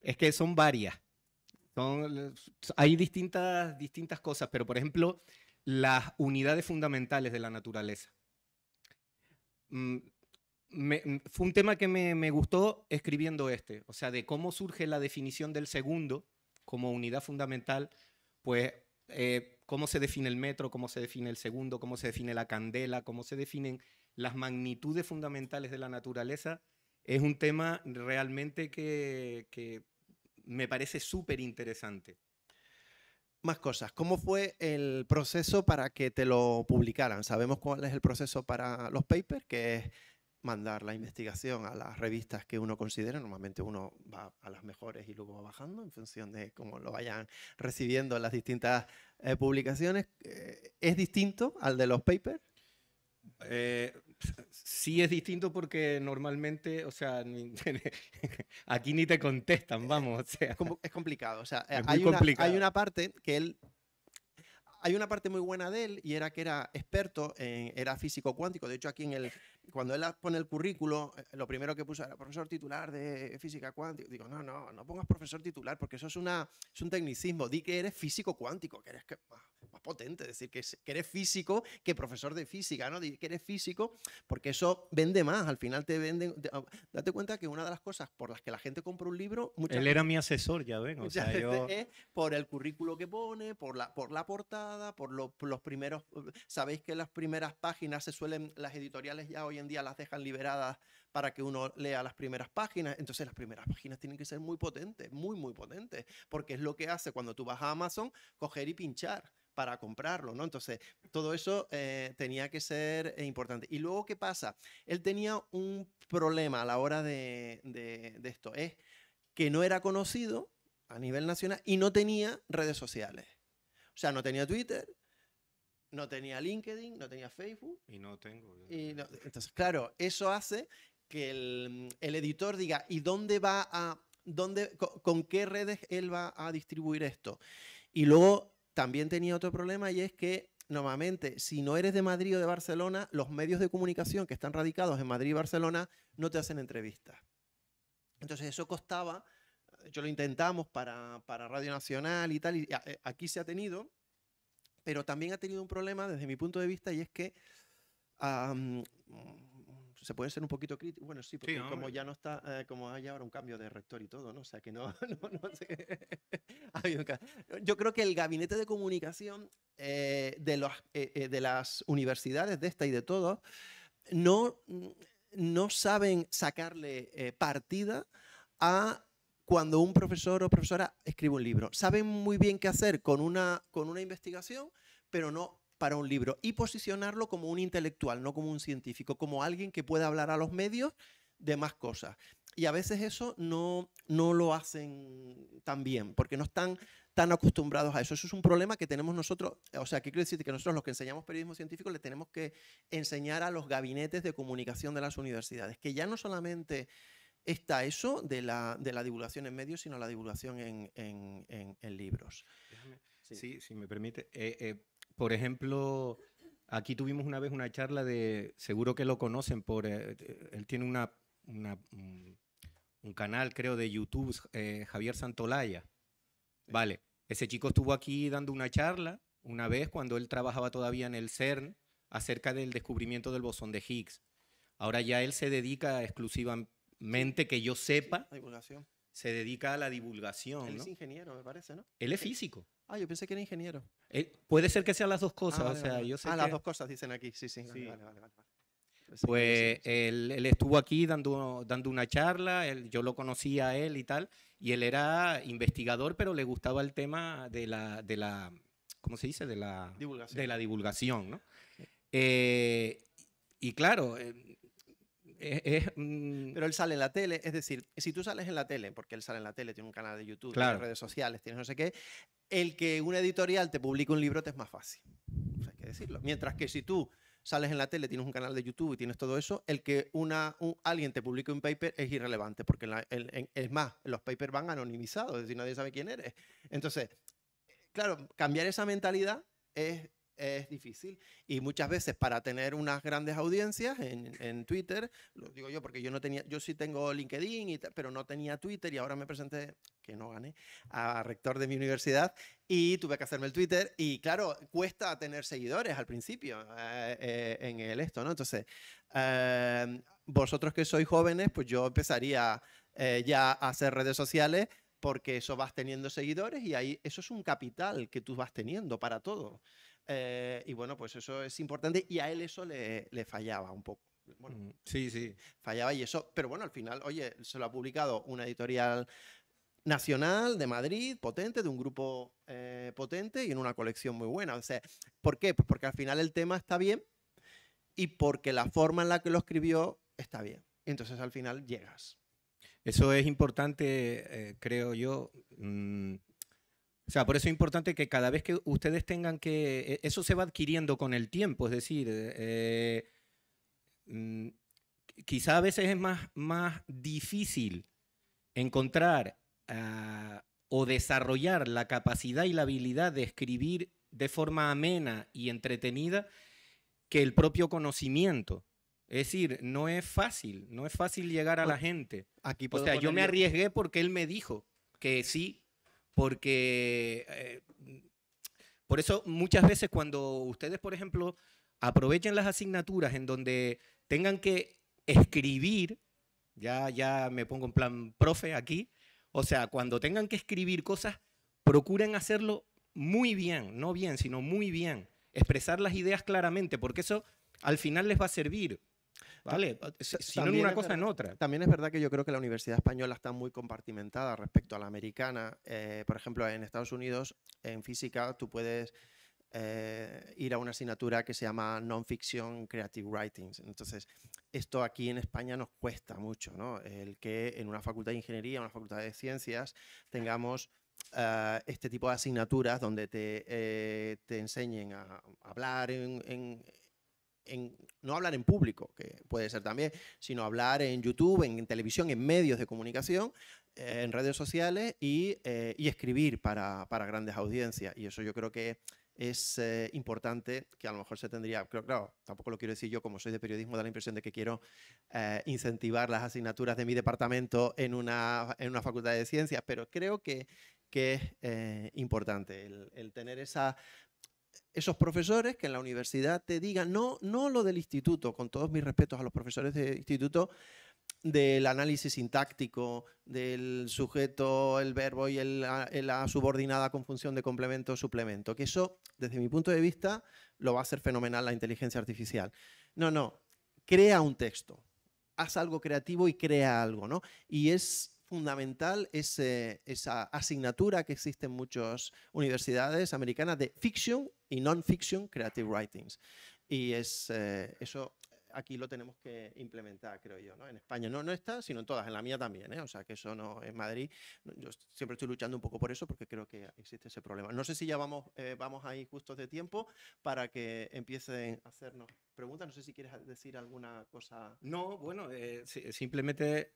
es que son varias. Hay distintas cosas, pero por ejemplo, las unidades fundamentales de la naturaleza. Fue un tema que me gustó escribiendo este, o sea, de cómo surge la definición del segundo como unidad fundamental, pues cómo se define el metro, cómo se define el segundo, cómo se define la candela, cómo se definen las magnitudes fundamentales de la naturaleza, es un tema realmente que me parece súper interesante. más cosas. ¿Cómo fue el proceso para que te lo publicaran? ¿Sabemos cuál es el proceso para los papers? Que es mandar la investigación a las revistas que uno considere. Normalmente uno va a las mejores y luego va bajando en función de cómo lo vayan recibiendo las distintas publicaciones. ¿Es distinto al de los papers? Sí es distinto porque normalmente, o sea, aquí ni te contestan, vamos, o sea. Es complicado. O sea, Es hay muy complicado. hay una parte que él... Hay una parte muy buena de él y era que era experto, era físico cuántico. De hecho, aquí cuando él pone el currículo, lo primero que puso era profesor titular de física cuántica. Digo, no pongas profesor titular porque eso es un tecnicismo. Di que eres físico cuántico, que eres más potente, decir que eres físico que profesor de física, ¿no? Di que eres físico porque eso vende más. Al final te venden. Date cuenta que una de las cosas por las que la gente compra un libro, él era mi asesor, ya ven. O sea, es por el currículo que pone, por la portada, por los primeros. Sabéis que las primeras páginas las editoriales ya hoy en día las dejan liberadas para que uno lea las primeras páginas. Entonces las primeras páginas tienen que ser muy potentes, muy potentes, porque es lo que hace cuando tú vas a Amazon, coger y pinchar para comprarlo, ¿no? Entonces, todo eso tenía que ser importante. Y luego, ¿qué pasa? Él tenía un problema a la hora de esto, es que no era conocido a nivel nacional y no tenía redes sociales. O sea, no tenía Twitter, no tenía LinkedIn, no tenía Facebook. Y no tengo. Entonces, claro, eso hace que el editor diga, ¿y dónde va a... con qué redes él va a distribuir esto? Y luego también tenía otro problema y es que normalmente, si no eres de Madrid o de Barcelona, los medios de comunicación que están radicados en Madrid y Barcelona no te hacen entrevistas. Entonces eso costaba, yo lo intentamos para Radio Nacional y tal, y aquí se ha tenido, pero también ha tenido un problema desde mi punto de vista y es que se puede ser un poquito crítico. Bueno, sí, porque como ya no está, como hay ahora un cambio de rector y todo, ¿no? O sea, que no sé. Yo creo que el gabinete de comunicación de las universidades, de esta y de todos, no saben sacarle partida a cuando un profesor o profesora escribe un libro. Saben muy bien qué hacer con una investigación, pero no para un libro. Y posicionarlo como un intelectual, no como un científico, como alguien que pueda hablar a los medios de más cosas. Y a veces eso no lo hacen tan bien, porque no están tan acostumbrados a eso. Eso es un problema que tenemos nosotros. O sea, ¿qué quiere decir? Que nosotros los que enseñamos periodismo científico le tenemos que enseñar a los gabinetes de comunicación de las universidades, que ya no solamente está eso de la divulgación en medios, sino la divulgación en libros. Sí, si me permite. Por ejemplo, aquí tuvimos una vez una charla seguro que lo conocen, él tiene un canal, creo, de YouTube, Javier Santolaya. Vale, ese chico estuvo aquí dando una charla una vez cuando él trabajaba todavía en el CERN acerca del descubrimiento del bosón de Higgs. Ahora ya él se dedica exclusivamente, que yo sepa, se dedica a la divulgación. Él ¿no? es ingeniero, me parece, ¿no? Él es físico. Ah, yo pensé que era ingeniero. Puede ser que sean las dos cosas. Vale, o sea, vale. yo sé las dos cosas dicen aquí, sí. Vale. Pues él estuvo aquí dando una charla, yo lo conocía a él y tal, y él era investigador, pero le gustaba el tema de la ¿cómo se dice? De la divulgación, ¿no? Y claro, pero él sale en la tele, es decir, si tú sales en la tele, porque él sale en la tele, tiene un canal de YouTube, claro, tiene redes sociales, tiene no sé qué, el que una editorial te publique un libro te es más fácil, o sea, hay que decirlo. Mientras que si tú sales en la tele, tienes un canal de YouTube y tienes todo eso, el que alguien te publique un paper es irrelevante, porque es más, los papers van anonimizados, es decir, nadie sabe quién eres. Entonces, claro, cambiar esa mentalidad es difícil, y muchas veces para tener unas grandes audiencias en Twitter, lo digo yo porque yo sí tengo LinkedIn, pero no tenía Twitter, y ahora me presenté, que no gané, a rector de mi universidad y tuve que hacerme el Twitter, y claro, cuesta tener seguidores al principio en esto, ¿no? Entonces, vosotros que sois jóvenes, pues yo empezaría ya a hacer redes sociales, porque eso vas teniendo seguidores y ahí eso es un capital que tú vas teniendo para todo. Y bueno, pues eso es importante, y a él eso le fallaba un poco. Bueno, sí, sí. Fallaba, y eso, pero bueno, al final, oye, se lo ha publicado una editorial nacional de Madrid, potente, de un grupo potente y en una colección muy buena. O sea, ¿por qué? Pues porque al final el tema está bien y porque la forma en la que lo escribió está bien. Entonces al final llegas. Eso es importante, creo yo. O sea, por eso es importante que cada vez que ustedes tengan que... Eso se va adquiriendo con el tiempo, es decir, quizá a veces es más difícil encontrar o desarrollar la capacidad y la habilidad de escribir de forma amena y entretenida que el propio conocimiento. Es decir, no es fácil llegar a la gente. Aquí o sea, yo me arriesgué porque él me dijo que sí, porque por eso muchas veces cuando ustedes, por ejemplo, aprovechen las asignaturas en donde tengan que escribir, ya me pongo en plan profe aquí, o sea, cuando tengan que escribir cosas, procuren hacerlo muy bien, no bien, sino muy bien, expresar las ideas claramente, porque eso al final les va a servir. ¿Vale? Si no en una cosa, en otra. También es verdad que yo creo que la Universidad Española está muy compartimentada respecto a la americana. Por ejemplo, en Estados Unidos, en física, tú puedes ir a una asignatura que se llama Non-Fiction Creative Writing. Entonces, esto aquí en España nos cuesta mucho, ¿no? El que en una facultad de ingeniería, una facultad de ciencias, tengamos este tipo de asignaturas donde te enseñen a hablar no hablar en público, que puede ser también, sino hablar en YouTube, en televisión, en medios de comunicación, en redes sociales y escribir para grandes audiencias. Y eso yo creo que es importante, que a lo mejor se tendría, claro, tampoco lo quiero decir yo, como soy de periodismo, da la impresión de que quiero incentivar las asignaturas de mi departamento en una facultad de ciencias, pero creo que es importante el tener esos profesores que en la universidad te digan, no lo del instituto, con todos mis respetos a los profesores de instituto, del análisis sintáctico, del sujeto, el verbo y la subordinada con función de complemento o suplemento, que eso, desde mi punto de vista, lo va a hacer fenomenal la inteligencia artificial. No, crea un texto, haz algo creativo y crea algo, ¿no? Y es fundamental esa asignatura que existe en muchas universidades americanas de fiction y non-fiction creative writings. Y eso aquí lo tenemos que implementar, creo yo, ¿no? En España no está, sino en todas, en la mía también, ¿eh? O sea, que eso no en Madrid. Yo siempre estoy luchando un poco por eso, porque creo que existe ese problema. No sé si ya vamos ahí justos de tiempo para que empiecen a hacernos preguntas. No sé si quieres decir alguna cosa. No, bueno, simplemente...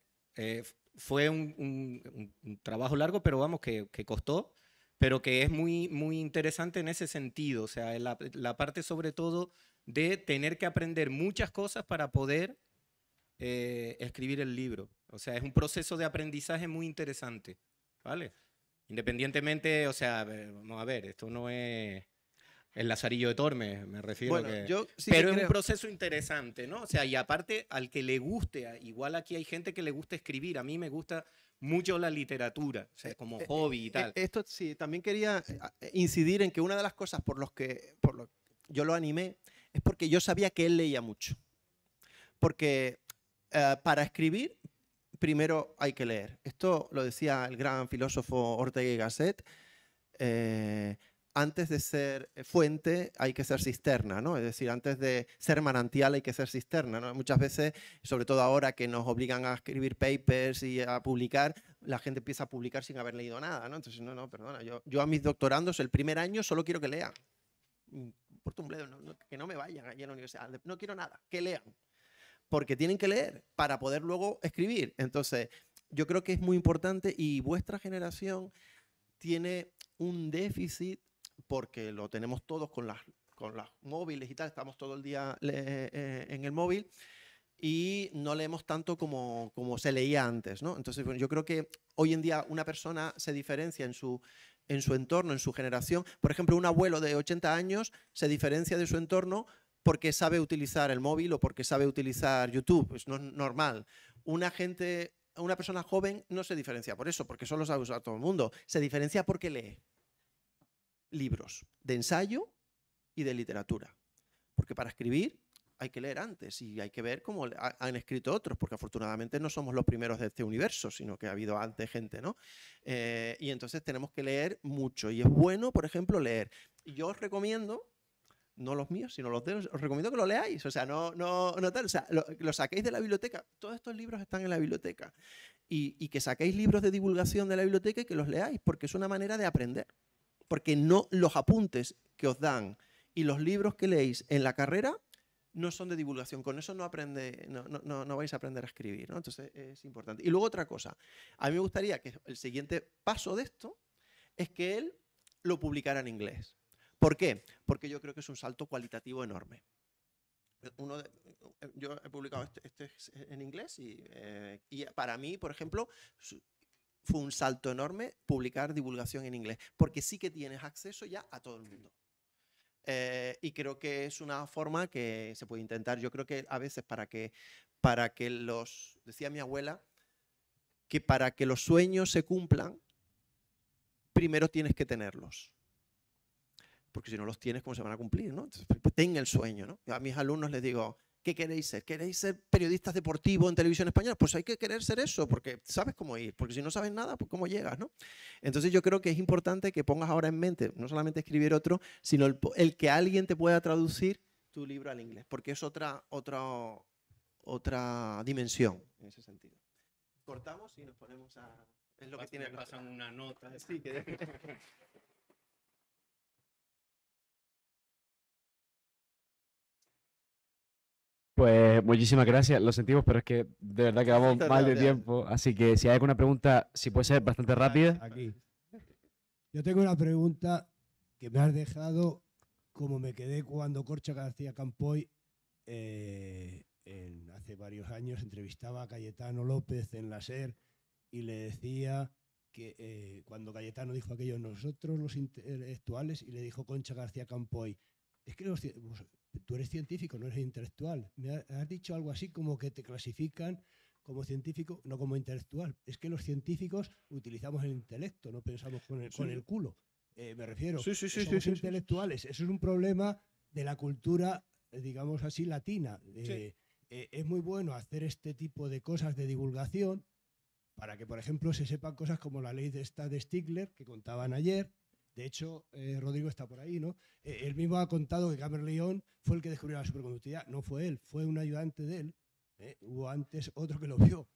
fue un trabajo largo, pero vamos, que costó, pero que es muy, muy interesante en ese sentido. O sea, la parte sobre todo de tener que aprender muchas cosas para poder escribir el libro. O sea, es un proceso de aprendizaje muy interesante, ¿vale? Independientemente, o sea, vamos a ver, esto no es... El Lazarillo de Tormes, me refiero. Bueno, que... yo sí pero que es creo... un proceso interesante, ¿no? O sea, y aparte, al que le guste, igual aquí hay gente que le gusta escribir, a mí me gusta mucho la literatura, o sea, como hobby y tal. Esto sí, también quería incidir en que una de las cosas por lo que yo lo animé es porque yo sabía que él leía mucho. Porque para escribir, primero hay que leer. Esto lo decía el gran filósofo Ortega y Gasset. Antes de ser fuente hay que ser cisterna, ¿no? Es decir, antes de ser manantial hay que ser cisterna, ¿no? Muchas veces, sobre todo ahora que nos obligan a escribir papers y a publicar, la gente empieza a publicar sin haber leído nada, ¿no? Entonces, no, perdona, yo a mis doctorandos el primer año solo quiero que lean. importa un bledo, que no me vayan allí a la universidad, no quiero nada, que lean. Porque tienen que leer para poder luego escribir. Entonces, yo creo que es muy importante y vuestra generación tiene un déficit porque lo tenemos todos con las móviles y tal, estamos todo el día en el móvil y no leemos tanto como se leía antes, ¿no? Entonces, bueno, yo creo que hoy en día una persona se diferencia en su entorno, en su generación. Por ejemplo, un abuelo de 80 años se diferencia de su entorno porque sabe utilizar el móvil o porque sabe utilizar YouTube. Es normal. Una persona joven no se diferencia por eso, porque solo sabe usar todo el mundo. Se diferencia porque lee libros de ensayo y de literatura. Porque para escribir hay que leer antes y hay que ver cómo han escrito otros, porque afortunadamente no somos los primeros de este universo, sino que ha habido antes gente, ¿no? Y entonces tenemos que leer mucho. Y es bueno, por ejemplo, leer. Y yo os recomiendo, no los míos, sino los de ellos, os recomiendo que lo leáis. O sea, no tal. O sea, lo saquéis de la biblioteca. Todos estos libros están en la biblioteca. Y que saquéis libros de divulgación de la biblioteca y que los leáis, porque es una manera de aprender. Porque no los apuntes que os dan y los libros que leéis en la carrera no son de divulgación. Con eso no vais a aprender a escribir, ¿no? Entonces es importante. Y luego otra cosa. A mí me gustaría que el siguiente paso de esto es que él lo publicara en inglés. ¿Por qué? Porque yo creo que es un salto cualitativo enorme. Yo he publicado este en inglés y para mí, por ejemplo, fue un salto enorme publicar divulgación en inglés, porque sí que tienes acceso ya a todo el mundo. Y creo que es una forma que se puede intentar. Yo creo que a veces para que decía mi abuela, que para que los sueños se cumplan, primero tienes que tenerlos. Porque si no los tienes, ¿cómo se van a cumplir, no? Entonces, pues, ten el sueño, ¿no? A mis alumnos les digo, ¿qué queréis ser? ¿Queréis ser periodistas deportivos en televisión española? Pues hay que querer ser eso, porque sabes cómo ir. Porque si no sabes nada, pues cómo llegas, ¿no? Entonces yo creo que es importante que pongas ahora en mente, no solamente escribir otro, sino el que alguien te pueda traducir tu libro al inglés, porque es otra dimensión en ese sentido. Cortamos y nos ponemos a... Es lo que tiene... Me pasan una nota. Sí, que... Pues muchísimas gracias, lo sentimos, pero es que de verdad que vamos mal de tiempo, así que si hay alguna pregunta, si puede ser bastante rápida. Aquí. Yo tengo una pregunta que me has dejado como me quedé cuando Concha García Campoy hace varios años entrevistaba a Cayetano López en la SER y le decía que cuando Cayetano dijo aquello, nosotros los intelectuales, y le dijo Concha García Campoy, es que tú eres científico, no eres intelectual. Me has dicho algo así como que te clasifican como científico, no como intelectual. Es que los científicos utilizamos el intelecto, no pensamos con el culo. Me refiero, somos intelectuales. Eso es un problema de la cultura, digamos así, latina. Es muy bueno hacer este tipo de cosas de divulgación para que, por ejemplo, se sepan cosas como la ley de Stigler, que contaban ayer. De hecho, Rodrigo está por ahí, ¿no? Él mismo ha contado que Camerleón fue el que descubrió la superconductividad. No fue él, fue un ayudante de él. Hubo antes otro que lo vio.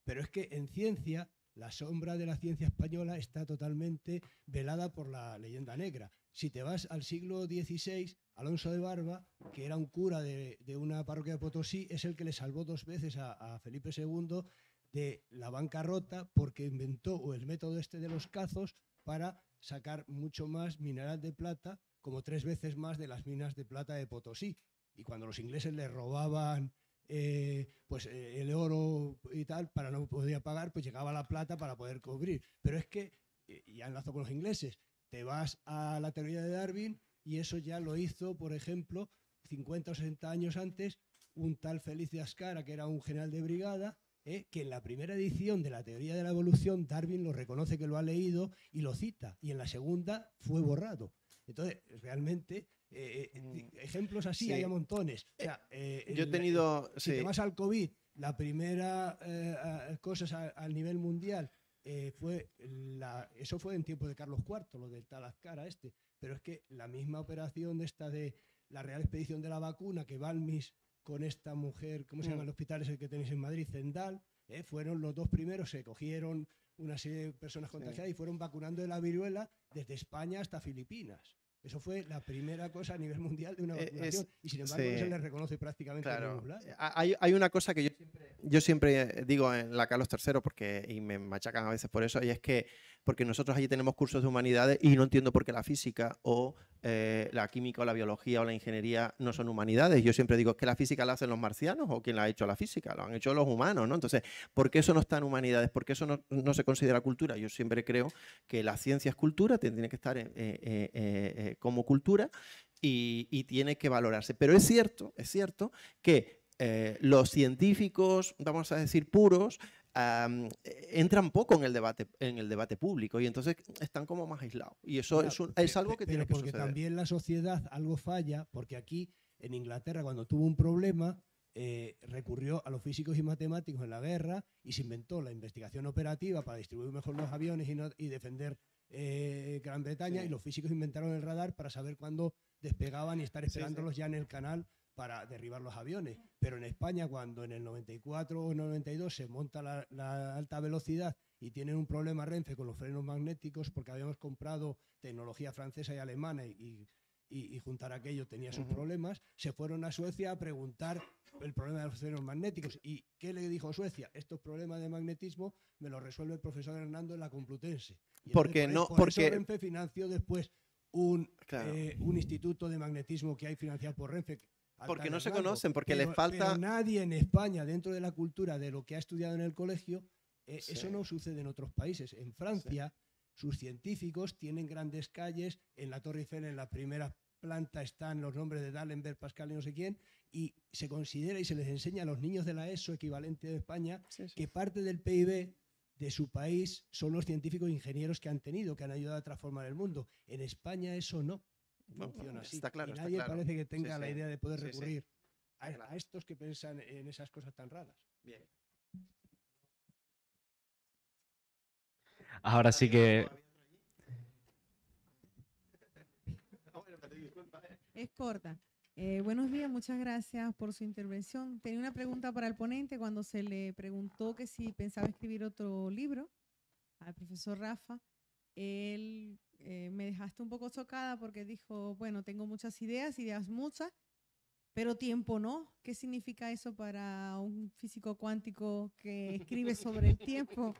Pero es que en ciencia, la sombra de la ciencia española está totalmente velada por la leyenda negra. Si te vas al siglo XVI, Alonso de Barba, que era un cura de una parroquia de Potosí, es el que le salvó 2 veces a Felipe II de la bancarrota porque inventó el método de los cazos para sacar mucho más mineral de plata, como 3 veces más de las minas de plata de Potosí. Y cuando los ingleses les robaban el oro y tal, para no poder pagar, pues llegaba la plata para poder cubrir. Pero es que, ya enlazo con los ingleses, te vas a la teoría de Darwin y eso ya lo hizo, por ejemplo, 50 o 60 años antes, un tal Félix de Ascara, que era un general de brigada, que en la primera edición de la teoría de la evolución Darwin lo reconoce que lo ha leído y lo cita, y en la segunda fue borrado. Entonces, realmente, ejemplos así hay a montones. O sea, yo he tenido... Si te vas al COVID, la primera cosa al nivel mundial eso fue en tiempo de Carlos IV, lo del tal Azcara pero es que la misma operación de la Real Expedición de la Vacuna, que Balmis con esta mujer, ¿cómo se llama el hospital ese que tenéis en Madrid? Zendal, fueron los 2 primeros, se cogieron una serie de personas contagiadas y fueron vacunando de la viruela desde España hasta Filipinas. Eso fue la primera cosa a nivel mundial de una vacunación. Y sin embargo, no se le reconoce prácticamente en ningún lado. Hay una cosa que yo siempre digo en la Carlos III, y me machacan a veces por eso, y es que porque nosotros allí tenemos cursos de humanidades y no entiendo por qué la física o la química o la biología o la ingeniería no son humanidades. Yo siempre digo, ¿es que la física la hacen los marcianos o quién la ha hecho la física? Lo han hecho los humanos, ¿no? Entonces, ¿por qué eso no está en humanidades? ¿Por qué eso no se considera cultura? Yo siempre creo que la ciencia es cultura, tiene que estar como cultura y tiene que valorarse. Pero es cierto que los científicos, vamos a decir, puros, entran poco en el debate público y entonces están como más aislados. Y eso es algo que tiene que suceder. Porque también la sociedad algo falla, porque aquí en Inglaterra cuando tuvo un problema recurrió a los físicos y matemáticos en la guerra y se inventó la investigación operativa para distribuir mejor los aviones y defender Gran Bretaña, sí. Y los físicos inventaron el radar para saber cuándo despegaban y estar esperándolos ya en el canal para derribar los aviones. Pero en España, cuando en el 94 o 92 se monta la alta velocidad y tienen un problema Renfe con los frenos magnéticos, porque habíamos comprado tecnología francesa y alemana y juntar aquello tenía sus problemas, se fueron a Suecia a preguntar el problema de los frenos magnéticos. ¿Y qué le dijo Suecia? Estos problemas de magnetismo me los resuelve el profesor Hernando en la Complutense. Porque eso Renfe financió después un instituto de magnetismo que hay financiado por Renfe. Porque no se conocen, porque les falta... Pero nadie en España, dentro de la cultura de lo que ha estudiado en el colegio, eso no sucede en otros países. En Francia, sus científicos tienen grandes calles, en la Torre Eiffel, en la primera planta están los nombres de D'Alembert, Pascal y no sé quién, y se considera y se les enseña a los niños de la ESO, equivalente de España, que parte del PIB de su país son los científicos e ingenieros que han tenido, que han ayudado a transformar el mundo. En España eso no funciona así. Está claro, y nadie parece que tenga la idea de poder Sí, recurrir a estos que piensan en esas cosas tan raras. Bien. Ahora sí que... Es corta. Buenos días, muchas gracias por su intervención. Tenía una pregunta para el ponente cuando se le preguntó que si pensaba escribir otro libro al profesor Rafa. Él me dejaste un poco chocada porque dijo, bueno, tengo muchas ideas muchas, pero tiempo no. ¿Qué significa eso para un físico cuántico que escribe sobre el tiempo?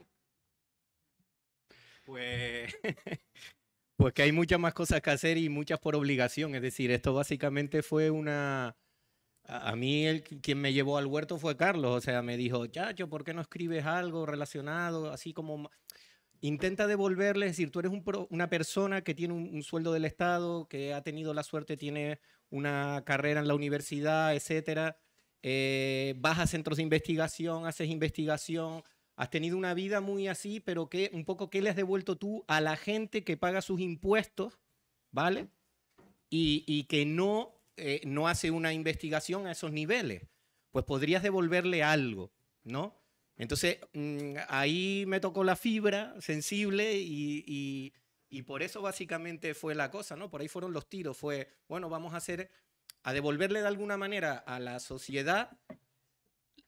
Pues que hay muchas más cosas que hacer y muchas por obligación. Es decir, esto básicamente fue una... A mí quien me llevó al huerto fue Carlos. O sea, me dijo, chacho, ¿por qué no escribes algo relacionado? Así como... Intenta devolverle, es decir, tú eres una persona que tiene un sueldo del Estado, que ha tenido la suerte, tiene una carrera en la universidad, etcétera. Vas a centros de investigación, haces investigación... Has tenido una vida muy así, pero un poco ¿qué le has devuelto tú a la gente que paga sus impuestos, ¿vale? Y que no hace una investigación a esos niveles? Pues podrías devolverle algo, ¿no? Entonces, ahí me tocó la fibra sensible y por eso básicamente fue la cosa, ¿no? Por ahí fueron los tiros. Fue, bueno, vamos a devolverle de alguna manera a la sociedad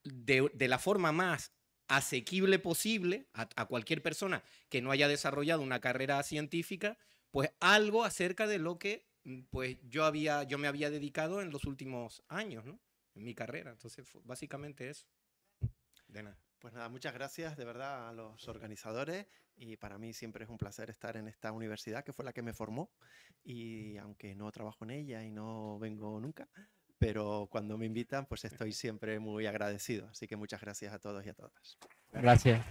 de la forma más asequible posible a cualquier persona que no haya desarrollado una carrera científica, pues algo acerca de lo que pues yo me había dedicado en los últimos años, ¿no? En mi carrera. Entonces, básicamente eso. De nada. Pues nada, muchas gracias de verdad a los organizadores y para mí siempre es un placer estar en esta universidad que fue la que me formó y aunque no trabajo en ella y no vengo nunca, pero cuando me invitan pues estoy siempre muy agradecido. Así que muchas gracias a todos y a todas. Gracias.